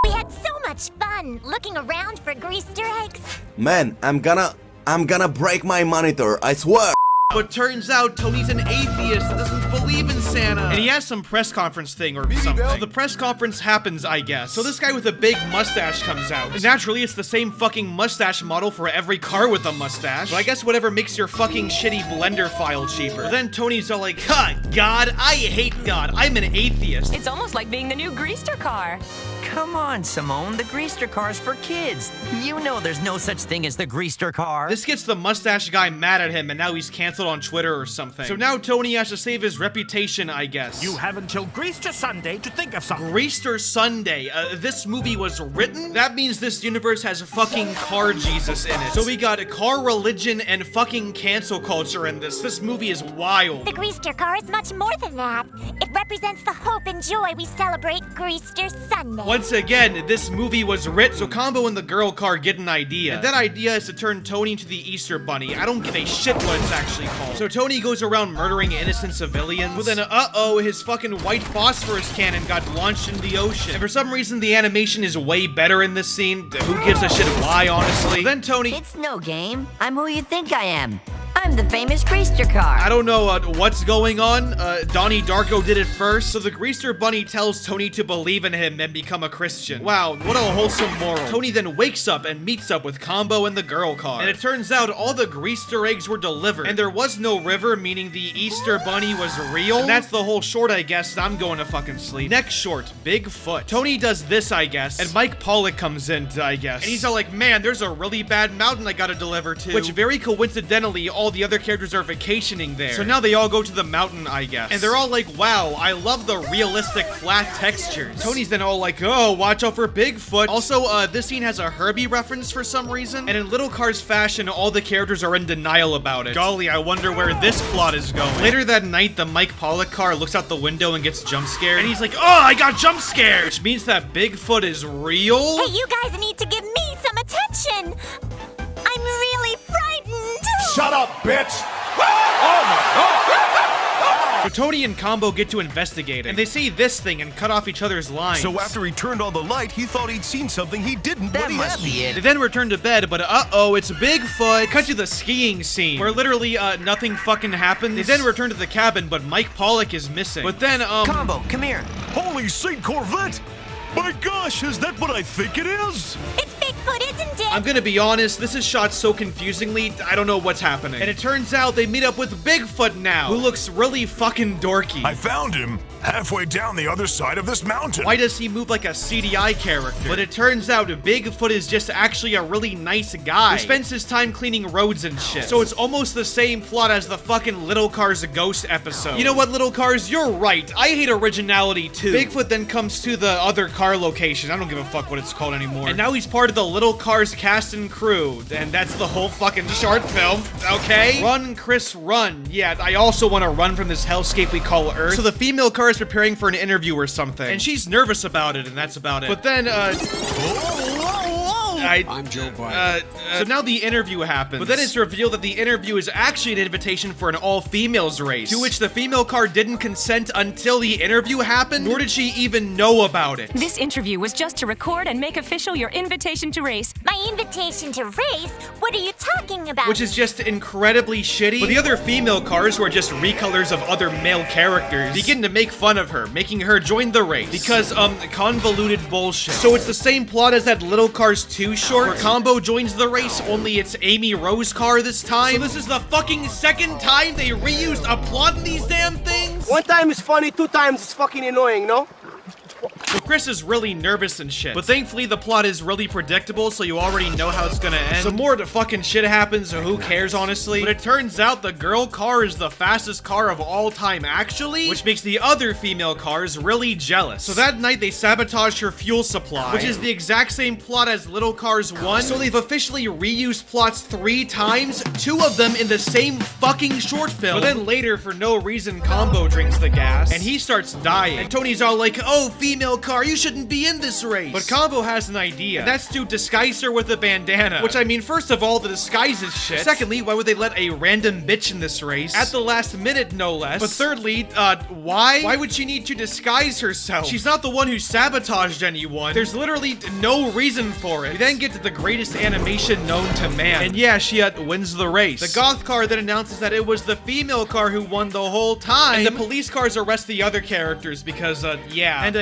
We had so much fun looking around for Greaster eggs. Man, I'm gonna break my monitor, I swear. But turns out Tony's an atheist that doesn't believe in Santa. And he has some press conference thing or something. So the press conference happens, I guess. So this guy with a big mustache comes out. And naturally, it's the same fucking mustache model for every car with a mustache. But I guess whatever makes your fucking shitty Blender file cheaper. But then Tony's all like, huh, God, I hate God. I'm an atheist. It's almost like being the new Greaster car. Come on, Simone. The Greaster car's for kids. You know there's no such thing as the Greaster car. This gets the mustache guy mad at him, and now he's canceled on Twitter or something. So now Tony has to save his reputation, I guess. You have until Greaster Sunday to think of something. Greaster Sunday. This movie was written? That means this universe has fucking car Jesus in it. So we got car religion and fucking cancel culture in this. This movie is wild. The Greaster car is much more than that. It represents the hope and joy we celebrate Greaster Sunday. Once again, this movie was written so Combo and the girl car get an idea. And that idea is to turn Tony into the Easter Bunny. I don't give a shit what it's actually called. So Tony goes around murdering innocent civilians. But then, uh-oh, his fucking white phosphorus cannon got launched into the ocean. And for some reason, the animation is way better in this scene. Who gives a shit why, honestly? Then Tony... It's no game. I'm who you think I am. I'm the famous Greaster car. I don't know what's going on. Donnie Darko did it first. So the Greaster Bunny tells Tony to believe in him and become a Christian. Wow, what a wholesome moral. Tony then wakes up and meets up with Combo and the girl car. And it turns out all the Greaster eggs were delivered. And there was no river, meaning the Easter Bunny was real. And that's the whole short, I guess. I'm going to fucking sleep. Next short, Bigfoot. Tony does this, I guess. And Mike Pollock comes in, I guess. And he's all like, man, there's a really bad mountain I gotta deliver to. Which very coincidentally, all the other characters are vacationing there. So now they all go to the mountain, I guess. And they're all like, wow, I love the realistic flat textures. Tony's then all like, oh, watch out for Bigfoot. Also, this scene has a Herbie reference for some reason. And in Little Cars fashion, all the characters are in denial about it. Golly, I wonder where this plot is going. Later that night, the Mike Pollock car looks out the window and gets jump scared. And he's like, oh, I got jump scared. Which means that Bigfoot is real. Hey, you guys need to give me some attention. I'm really frightened. Shut up, bitch! Oh my God! So Tony and Combo get to investigate it, and they see this thing and cut off each other's lines. So after he turned on the light, he thought he'd seen something he didn't, but he hadn't. They then return to bed, but uh-oh, it's Bigfoot. Cut to the skiing scene, where literally, nothing fucking happens. They then return to the cabin, but Mike Pollock is missing. But then, Combo, come here. Holy Saint Corvette! My gosh, is that what I think it is? It's Bigfoot, isn't it? I'm gonna be honest, this is shot so confusingly, I don't know what's happening. And it turns out they meet up with Bigfoot now, who looks really fucking dorky. I found him halfway down the other side of this mountain. Why does he move like a CDI character? But it turns out Bigfoot is just actually a really nice guy who spends his time cleaning roads and shit. So it's almost the same plot as the fucking Little Cars Ghost episode. You know what, Little Cars? You're right. I hate originality too. Bigfoot then comes to the other car location. I don't give a fuck what it's called anymore. And now he's part of the Little Cars cast and crew. And that's the whole fucking short film. Okay? Run, Chris, run. Yeah, I also want to run from this hellscape we call Earth. So the female car is preparing for an interview or something. And she's nervous about it, and that's about it. But then, I'm Joe Biden. So now the interview happens. But then it's revealed that the interview is actually an invitation for an all-females race, to which the female car didn't consent until the interview happened, nor did she even know about it. This interview was just to record and make official your invitation to race. My invitation to race? What are you talking about? Which is just incredibly shitty. But the other female cars, who are just recolors of other male characters, begin to make fun of her, making her join the race. Because, convoluted bullshit. So it's the same plot as that Little Cars 2 short, where Combo joins the race, only it's Amy Rose car this time. So this is the fucking second time they reused a plot in these damn things? One time is funny, two times it's fucking annoying, no? So Chris is really nervous and shit. But thankfully the plot is really predictable, so you already know how it's gonna end. Some more fucking shit happens, so who cares, honestly? But it turns out the girl car is the fastest car of all time, actually, which makes the other female cars really jealous. So that night they sabotage her fuel supply, which is the exact same plot as Little Cars 1. So they've officially reused plots 3 times, 2 of them in the same fucking short film. But then later, for no reason, Combo drinks the gas, and he starts dying. And Tony's all like, oh, female car, you shouldn't be in this race. But Combo has an idea, and that's to disguise her with a bandana. Which, I mean, first of all, the disguise is shit. Secondly, why would they let a random bitch in this race? At the last minute, no less. But thirdly, why? Why would she need to disguise herself? She's not the one who sabotaged anyone. There's literally no reason for it. We then get to the greatest animation known to man. And yeah, she wins the race. The goth car then announces that it was the female car who won the whole time. And the police cars arrest the other characters because, yeah. And,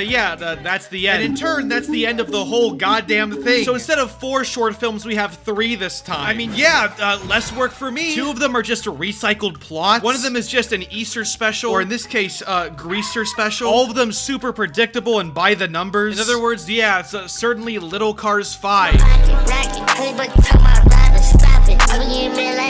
that's the end. And in turn, that's the end of the whole goddamn thing. So instead of 4 short films, we have 3 this time. I mean, yeah, less work for me. 2 of them are just recycled plots. 1 of them is just an Easter special, or in this case, Greaser special. All of them super predictable and by the numbers. In other words, yeah, it's certainly Little Cars 5.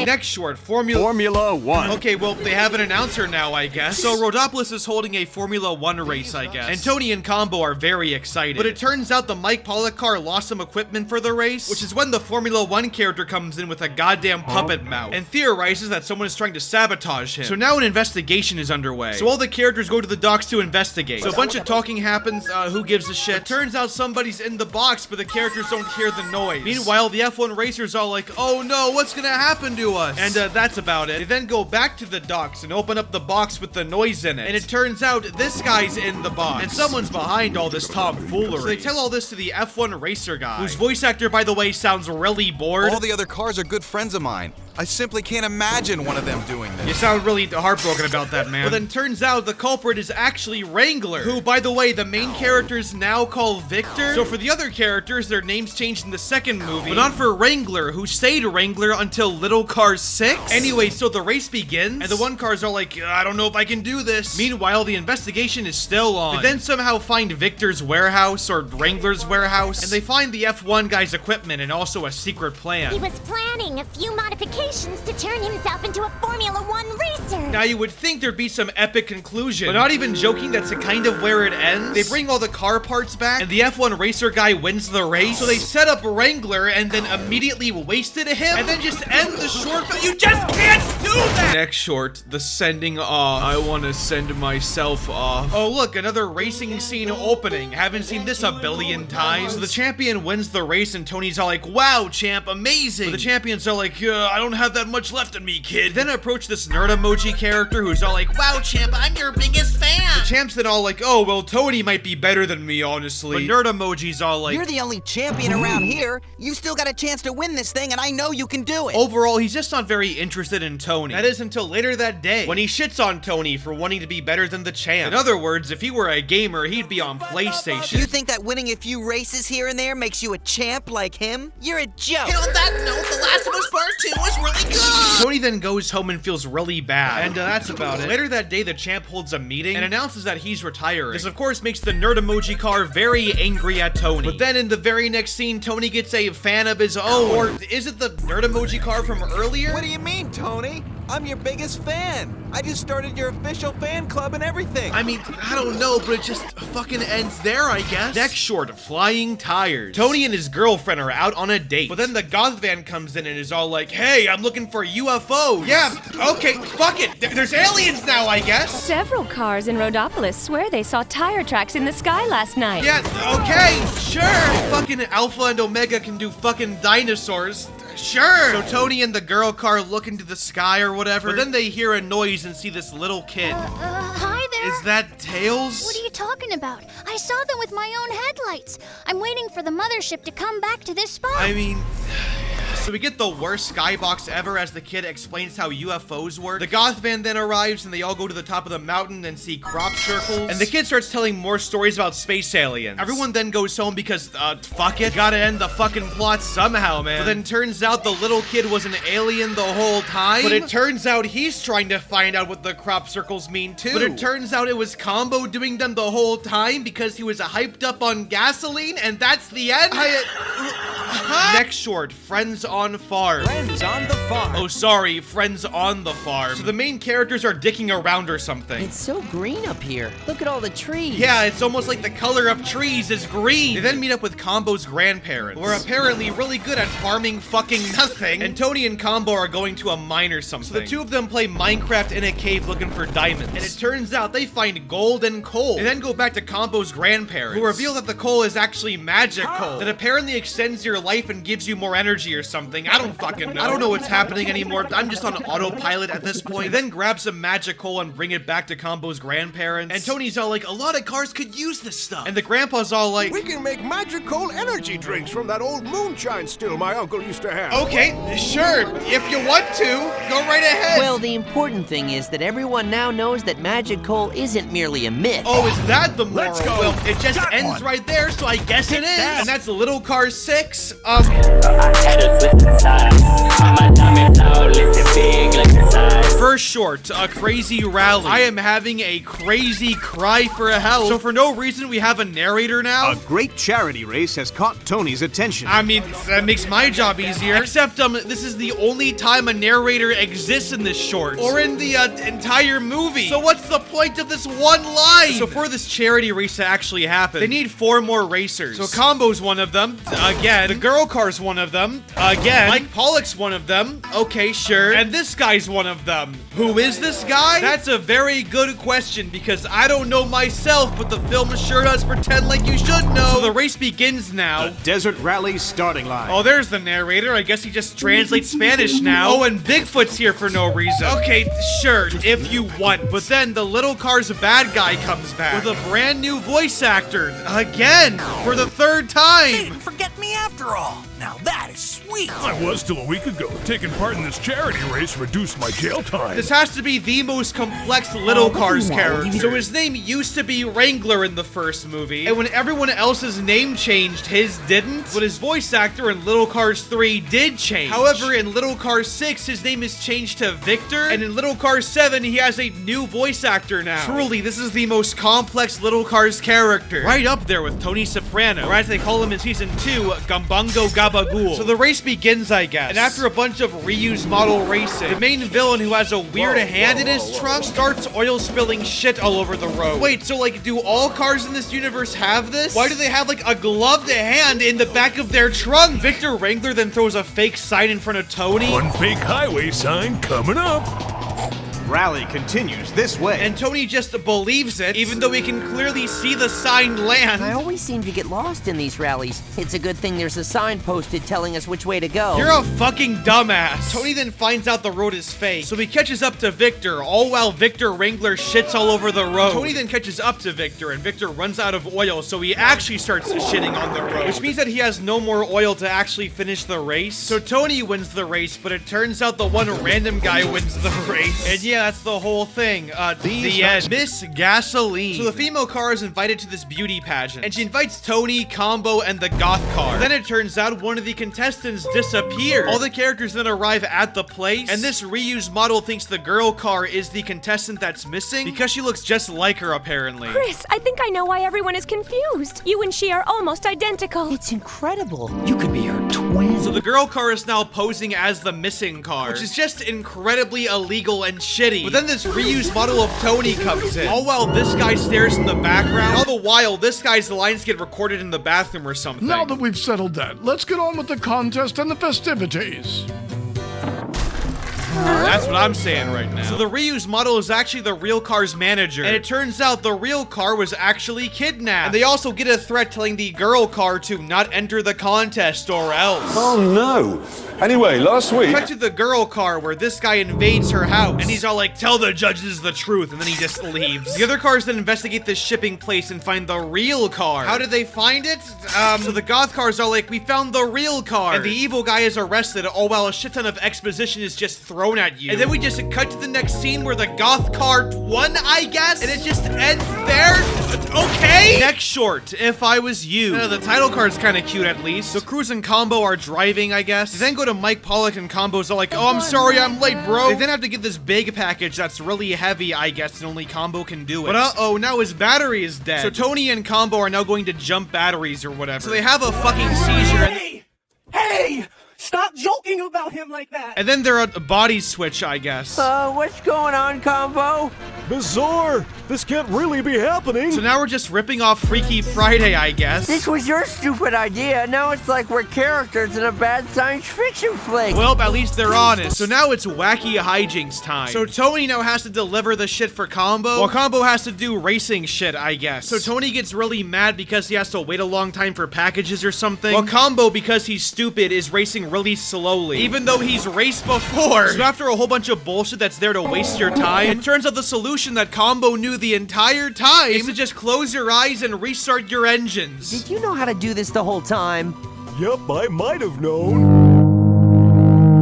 Next short, Formula 1. Okay, well, they have an announcer now, I guess. So Rhodopolis is holding a Formula 1 race, I guess. And Tony and Combo are very excited. But it turns out the Mike Pollock car lost some equipment for the race, which is when the Formula 1 character comes in with a goddamn puppet mouth and theorizes that someone is trying to sabotage him. So now an investigation is underway. So all the characters go to the docks to investigate. So a bunch of talking happens, who gives a shit? It turns out somebody's in the box, but the characters don't hear the noise. Meanwhile, the F1 racers are like, oh no, what's gonna happen to us? And that's about it. They then go back to the docks and open up the box with the noise in it. And it turns out this guy's in the box. And someone's behind all this tomfoolery. So they tell all this to the F1 racer guy, whose voice actor, by the way, sounds really bored. All the other cars are good friends of mine. I simply can't imagine one of them doing this. You sound really heartbroken about that, man. But then turns out the culprit is actually Wrangler, who, by the way, the main characters now call Victor. So for the other characters, their names changed in the second movie, but not for Wrangler, who stayed Wrangler until Little Cars 6. Anyway, so the race begins, and the one cars are like, I don't know if I can do this. Meanwhile, the investigation is still on. They then somehow find Victor's warehouse, or Wrangler's warehouse, and they find the F1 guy's equipment and also a secret plan. He was planning a few modifications to turn himself into a Formula 1 racer. Now you would think there'd be some epic conclusion, but not even joking, that's kind of where it ends. They bring all the car parts back, and the F1 racer guy wins the race. So they set up Wrangler and then immediately wasted him, and then just end the short. You just can't do that! Next short, the sending off. I want to send myself off. Oh look, another racing scene opening. Haven't seen this a billion times. So the champion wins the race, and Tony's all like, wow, champ, amazing. But the champions are like, I don't have that much left in me, kid. Then approach this nerd emoji character who's all like, wow, champ, I'm your biggest fan. The champ's then all like, oh, well, Tony might be better than me, honestly. But nerd emoji's all like, you're the only champion around here. You still got a chance to win this thing, and I know you can do it. Overall, he's just not very interested in Tony. That is until later that day, when he shits on Tony for wanting to be better than the champ. In other words, if he were a gamer, he'd be on PlayStation. You think that winning a few races here and there makes you a champ like him? You're a joke. And on that note, The Last of Us Part 2 was really good. Tony then goes home and feels really bad, and that's about it. Later that day, the champ holds a meeting and announces that he's retiring. This, of course, makes the nerd emoji car very angry at Tony. But then in the very next scene, Tony gets a fan of his own. Or is it the nerd emoji car from earlier? What do you mean, Tony? I'm your biggest fan. I just started your official fan club and everything. I mean, I don't know, but it just fucking ends there, I guess. Next short, flying tires. Tony and his girlfriend are out on a date, but then the goth van comes in and is all like, hey, I'm looking for UFOs. Yeah, okay, fuck it. There's aliens now, I guess. Several cars in Rhodopolis swear they saw tire tracks in the sky last night. Yeah, okay, sure. Fucking Alpha and Omega can do fucking dinosaurs. Sure. So Tony and the girl car look into the sky or whatever, but then they hear a noise and see this little kid. Hi there. Is that Tails? What are you talking about? I saw them with my own headlights. I'm waiting for the mothership to come back to this spot. I mean... So we get the worst skybox ever as the kid explains how UFOs work. The goth van then arrives and they all go to the top of the mountain and see crop circles. And the kid starts telling more stories about space aliens. Everyone then goes home because, fuck it. Gotta end the fucking plot somehow, man. But then turns out the little kid was an alien the whole time. But it turns out he's trying to find out what the crop circles mean too. But it turns out it was Combo doing them the whole time because he was hyped up on gasoline, and that's the end. Next short, Friends on Farm. Friends on the farm. Oh, sorry, Friends on the Farm. So the main characters are dicking around or something. It's so green up here. Look at all the trees. Yeah, it's almost like the color of trees is green. They then meet up with Combo's grandparents, who are apparently really good at farming fucking nothing. And Tony and Combo are going to a mine or something. So the two of them play Minecraft in a cave looking for diamonds. And it turns out they find gold and coal. They then go back to Combo's grandparents, who reveal that the coal is actually magic coal that apparently extends your life and gives you more energy or something. something. I don't fucking know. I don't know what's happening anymore. I'm just on autopilot at this point. They then grab some magic coal and bring it back to Combo's grandparents. And Tony's all like, a lot of cars could use this stuff. And the grandpa's all like, we can make magical energy drinks from that old moonshine still my uncle used to have. Okay, sure. If you want to, go right ahead. Well, the important thing is that everyone now knows that magic coal isn't merely a myth. Oh, is that the moral? Let's go. Well, it just ends right there, so I guess it is. And that's Little Car 6. First short, a crazy rally. I am having a crazy cry for help. So for no reason, we have a narrator now. A great charity race has caught Tony's attention. I mean, that makes my job easier. Except, this is the only time a narrator exists in this short. Or in the entire movie. So what's the point of this one line? So for this charity race to actually happen, they need 4 more racers. So Combo's one of them. Again. The girl car's one of them. Again. Mike Pollock's one of them. Okay, sure. And this guy's one of them. Who is this guy? That's a very good question because I don't know myself, but the film sure does pretend like you should know. So the race begins now. The Desert Rally starting line. Oh, there's the narrator. I guess he just translates Spanish now. Oh, and Bigfoot's here for no reason. Okay, sure, if you want. But then the little car's bad guy comes back with a brand new voice actor. Again, for the 3rd time. They didn't forget me after all. Now that is sweet. I was till a week ago. Taking part in this charity race reduced my jail time. This has to be the most complex Little Cars character. So his name used to be Wrangler in the first movie, and when everyone else's name changed, his didn't. But his voice actor in Little Cars 3 did change. However, in Little Cars 6, his name is changed to Victor, and in Little Cars 7, he has a new voice actor now. Truly, this is the most complex Little Cars character. Right up there with Tony Soprano, or as they call him in Season 2, Gumbungo Gabagool. So the race begins, I guess. And after a bunch of reused model racing, the main villain who has a weird hand in his trunk starts oil spilling shit all over the road. Wait, so like, do all cars in this universe have this? Why do they have like a gloved hand in the back of their trunk? Victor Wrangler then throws a fake sign in front of Tony. One fake highway sign coming up. Rally continues this way. And Tony just believes it, even though he can clearly see the sign land. I always seem to get lost in these rallies. It's a good thing there's a sign posted telling us which way to go. You're a fucking dumbass. Tony then finds out the road is fake, so he catches up to Victor, all while Victor Wrangler shits all over the road. Tony then catches up to Victor, and Victor runs out of oil, so he actually starts shitting on the road, which means that he has no more oil to actually finish the race. So Tony wins the race, but it turns out the one random guy wins the race. And yeah, that's the whole thing. The end. Miss Gasoline. So the female car is invited to this beauty pageant, and she invites Tony, Combo, and the goth car. Then it turns out one of the contestants disappeared. All the characters then arrive at the place, and this reused model thinks the girl car is the contestant that's missing because she looks just like her, apparently. Chris, I think I know why everyone is confused. You and she are almost identical. It's incredible. You could be her twin. So the girl car is now posing as the missing car, which is just incredibly illegal and shitty. But then this reused model of Tony comes in, all while this guy stares in the background. All the while, this guy's lines get recorded in the bathroom or something. Now that we've settled that, let's get on with the contest and the festivities. That's what I'm saying right now. So the reused model is actually the real car's manager, and it turns out the real car was actually kidnapped. And they also get a threat telling the girl car to not enter the contest or else. Oh no. Anyway, last week... Cut to the girl car where this guy invades her house, and he's all like, tell the judges the truth, and then he just leaves. The other cars then investigate the shipping place and find the real car. How did they find it? So the goth cars are like, we found the real car. And the evil guy is arrested, all while a shit ton of exposition is just thrown at you. And then we just cut to the next scene where the goth car won, I guess? And it just ends there? Okay! Next short, If I Was You. The title card's kind of cute at least. So Cruz and Combo are driving, I guess. They then go to Mike Pollock and Combo's all like, oh, I'm sorry, I'm late, bro. They then have to get this big package that's really heavy, I guess, and only Combo can do it. But uh-oh, now his battery is dead. So Tony and Combo are now going to jump batteries or whatever. So they have a fucking seizure. Hey! Stop joking about him like that! And then they're a body switch, I guess. What's going on, Combo? Bizarre! This can't really be happening! So now we're just ripping off Freaky Friday, I guess. This was your stupid idea. Now it's like we're characters in a bad science fiction flick. Well, at least they're honest. So now it's wacky hijinks time. So Tony now has to deliver the shit for Combo, while Combo has to do racing shit, I guess. So Tony gets really mad because he has to wait a long time for packages or something, while Combo, because he's stupid, is racing really really slowly, even though he's raced before. So after a whole bunch of bullshit that's there to waste your time, it turns out the solution that Combo knew the entire time is to just close your eyes and restart your engines. Did you know how to do this the whole time? Yep, I might have known.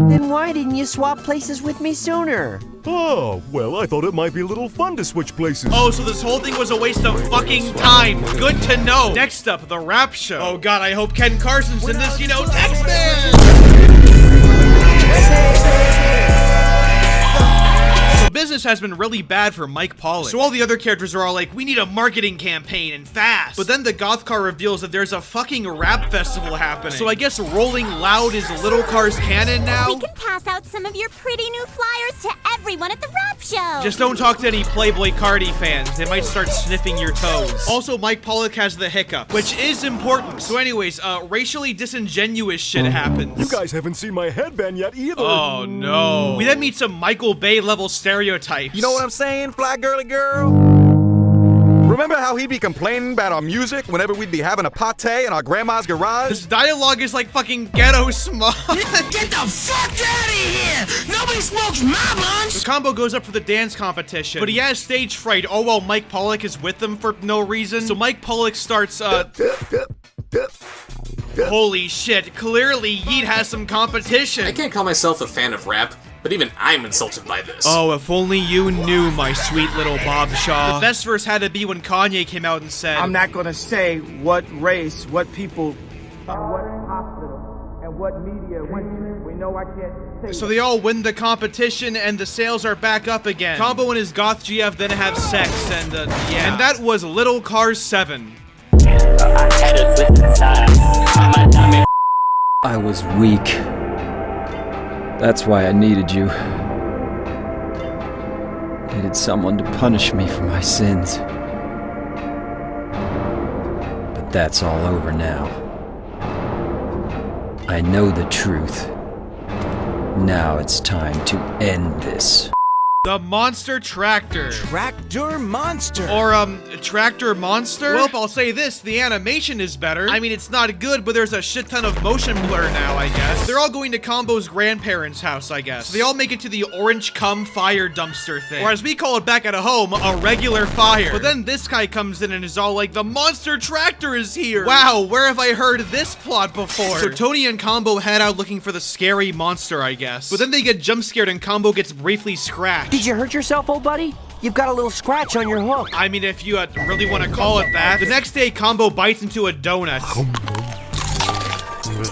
Then why didn't you swap places with me sooner? Oh, well, I thought it might be a little fun to switch places. Oh, so this whole thing was a waste of fucking time. Good to know. Next up, the rap show. Oh god, I hope Ken Carson's in this, you know, So business has been really bad for Mike Pollock. So all the other characters are all like, we need a marketing campaign and fast. But then the goth car reveals that there's a fucking rap festival happening. So I guess Rolling Loud is Little Car's canon now? We can pass out some of your pretty new flyers to everyone at the rap show. Just don't talk to any Playboy Cardi fans. They might start sniffing your toes. Also, Mike Pollock has the hiccup, which is important. So anyways, racially disingenuous shit happens. You guys haven't seen my headband yet either. Oh no. We then meet some Michael Bay level stereotypes. You know what I'm saying, fly girly girl? Remember how he'd be complaining about our music whenever we'd be having a pate in our grandma's garage? This dialogue is like fucking ghetto smog. Get the fuck out of here! Nobody smokes my lunch! The Combo goes up for the dance competition, but he has stage fright all while Mike Pollock is with them for no reason. So Mike Pollock starts, holy shit, clearly Yeet has some competition. I can't call myself a fan of rap, but even I'm insulted by this. Oh, if only you knew, my sweet little Bob Shaw. The best verse had to be when Kanye came out and said, I'm not gonna say what race, what people, what hospital, and what media went to. We know I can't say. So they all win the competition and the sales are back up again. Combo and his goth GF then have sex and yeah. And that was Little Cars 7. I was weak. That's why I needed you. Needed someone to punish me for my sins. But that's all over now. I know the truth. Now it's time to end this. The Monster Tractor. Tractor Monster. Or, Tractor Monster? Well, I'll say this, the animation is better. I mean, it's not good, but there's a shit ton of motion blur now, I guess. They're all going to Combo's grandparents' house, I guess. So they all make it to the orange cum fire dumpster thing. Or as we call it back at home, a regular fire. But then this guy comes in and is all like, the Monster Tractor is here. Wow, where have I heard this plot before? So Tony and Combo head out looking for the scary monster, I guess. But then they get jump scared and Combo gets briefly scratched. Did you hurt yourself, old buddy? You've got a little scratch on your hook. I mean, if you really want to call it that. The next day, Combo bites into a donut.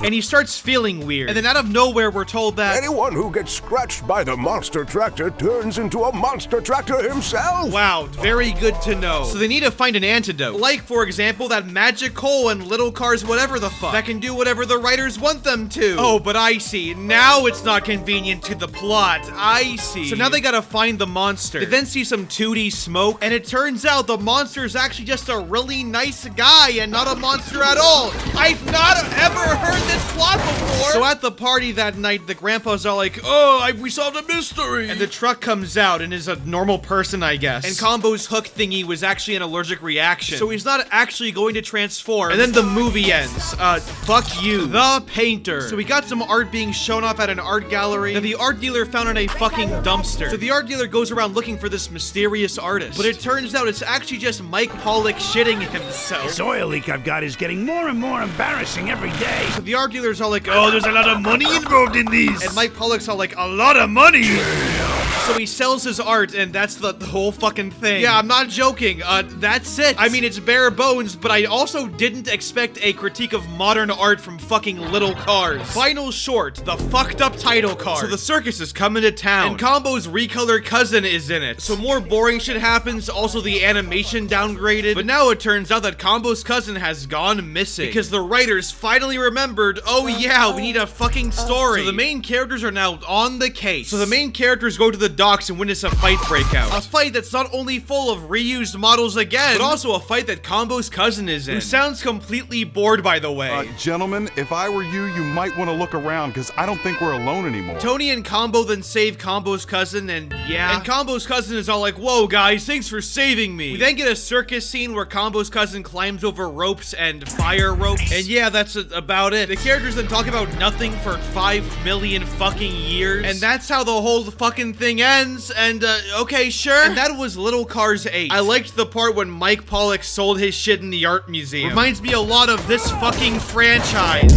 And he starts feeling weird. And then out of nowhere, we're told that anyone who gets scratched by the Monster Tractor turns into a Monster Tractor himself. Wow, very good to know. So they need to find an antidote. Like, for example, that magic hole in Little Cars whatever the fuck that can do whatever the writers want them to. Oh, but I see. Now it's not convenient to the plot. I see. So now they gotta find the monster. They then see some 2D smoke, and it turns out the monster is actually just a really nice guy and not a monster at all. I've not ever heard this plot before. So at the party that night, the grandpas are like, oh, we solved a mystery. And the truck comes out and is a normal person, I guess. And Combo's hook thingy was actually an allergic reaction. So he's not actually going to transform. And then the movie ends. Fuck you. The Painter. So we got some art being shown off at an art gallery that the art dealer found in a fucking dumpster. So the art dealer goes around looking for this mysterious artist. But it turns out it's actually just Mike Pollock shitting himself. This oil leak I've got is getting more and more embarrassing every day. So the art dealers are like, oh, there's a lot of money involved in these. And Mike Pollock's all like, a lot of money. So he sells his art, and that's the whole fucking thing. Yeah, I'm not joking. That's it. I mean, it's bare bones, but I also didn't expect a critique of modern art from fucking Little Cars. Final short, the fucked up title card. So the circus is coming to town, and Combo's recolored cousin is in it. So more boring shit happens, also the animation downgraded. But now it turns out that Combo's cousin has gone missing, because the writers finally remembered, oh yeah, we need a fucking story. So the main characters are now on the case. So the main characters go to the docks and witness a fight break out. A fight that's not only full of reused models again, but also a fight that Combo's cousin is in, who sounds completely bored, by the way. Gentlemen, if I were you, you might want to look around, because I don't think we're alone anymore. Tony and Combo then save Combo's cousin, and Combo's cousin is all like, whoa guys, thanks for saving me. We then get a circus scene where Combo's cousin climbs over ropes and fire ropes, and yeah, that's about it. The characters then talk about nothing for 5 million fucking years, and that's how the whole fucking thing ends, and okay, sure. And that was Little Cars 8. I liked the part when Mike Pollock sold his shit in the art museum. Reminds me a lot of this fucking franchise.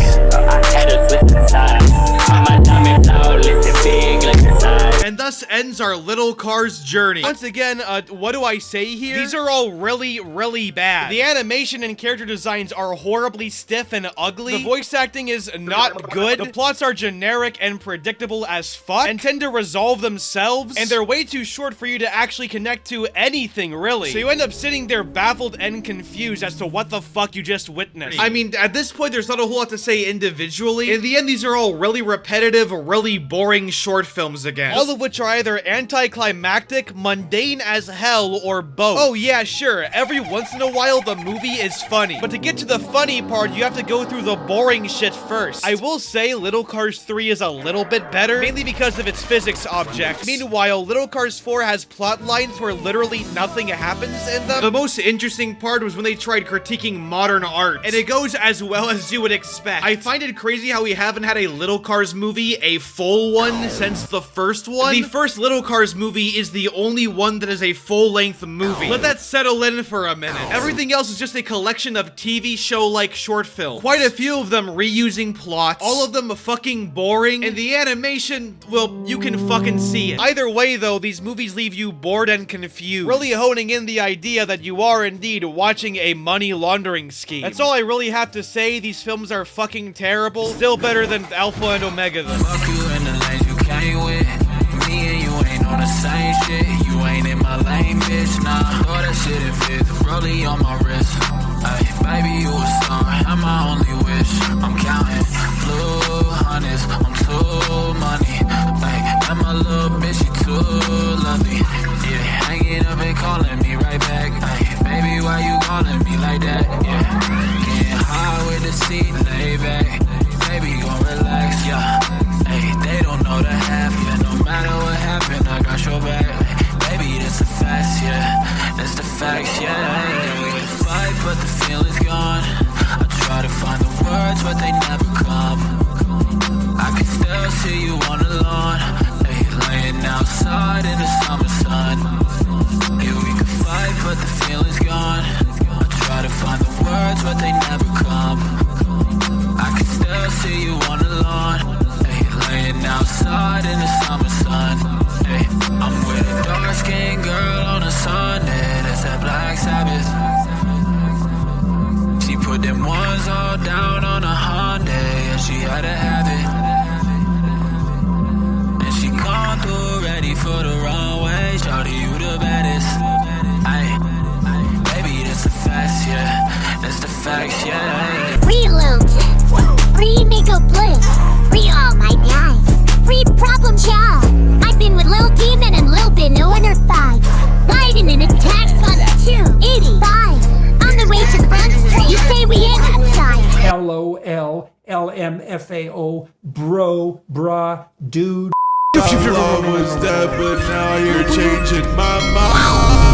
And thus ends our Little Cars journey. Once again, what do I say here? These are all really, really bad. The animation and character designs are horribly stiff and ugly. The voice acting is not good. The plots are generic and predictable as fuck, and tend to resolve themselves, and they're way too short for you to actually connect to anything, really. So you end up sitting there baffled and confused as to what the fuck you just witnessed. I mean, at this point, there's not a whole lot to say individually. In the end, these are all really repetitive, really boring short films again. All of which are either anticlimactic, mundane as hell, or both. Oh yeah, sure, every once in a while the movie is funny. But to get to the funny part, you have to go through the boring shit first. I will say Little Cars 3 is a little bit better, mainly because of its physics objects. Meanwhile, Little Cars 4 has plot lines where literally nothing happens in them. The most interesting part was when they tried critiquing modern art, and it goes as well as you would expect. I find it crazy how we haven't had a Little Cars movie, a full one, since the first one. The first Little Cars movie is the only one that is a full-length movie. Let that settle in for a minute. Everything else is just a collection of TV show-like short films. Quite a few of them reusing plots, all of them fucking boring, and the animation, well, you can fucking see it. Either way though, these movies leave you bored and confused, really honing in the idea that you are indeed watching a money laundering scheme. That's all I really have to say. These films are fucking terrible. Still better than Alpha and Omega though. Fuck you in the lanes you came with. Me and you ain't on the same shit. You ain't in my lane, bitch, nah. Throw that shit in fifth, rollie on my wrist. Ay, baby, you a star, I'm my only wish. I'm counting blue hundreds, I'm too money. Ay, and my little bitch, she too lovely. Yeah, hanging up and calling me right back. Ay, baby, why you calling me like that? Yeah, getting high with the seat, lay back. Baby, gon' relax, yeah. Ay, they don't know the half, yeah. No matter what happened, I got your back. Baby, that's the facts, yeah. That's the facts, yeah. We can fight, but the feeling's gone. I try to find the words, but they never come. I can still see you on the lawn. Hey, laying outside in the summer sun. Yeah, we can fight, but the feeling's gone. I try to find the words, but they never come. I can still see you on the lawn. Hey, laying outside in the summer sun. Hey, I'm with a dark-skinned girl on a Sunday. That's that Black Sabbath. She put them ones all down on a Hyundai, and she had to have it. And she gone through ready for the runway. Shawty, you the baddest. Ay, baby, that's the facts, yeah. That's the facts, yeah. Free loot, free Miko Bliss, free all my guys, free Problem Child. I've been with Lil Demon and Lil Binu and her 5, riding an attack on 285. On the way to the front street, you say we ain't outside. LOL-LMFAO, bro, brah, dude. How long was that, but now you're changing my mind.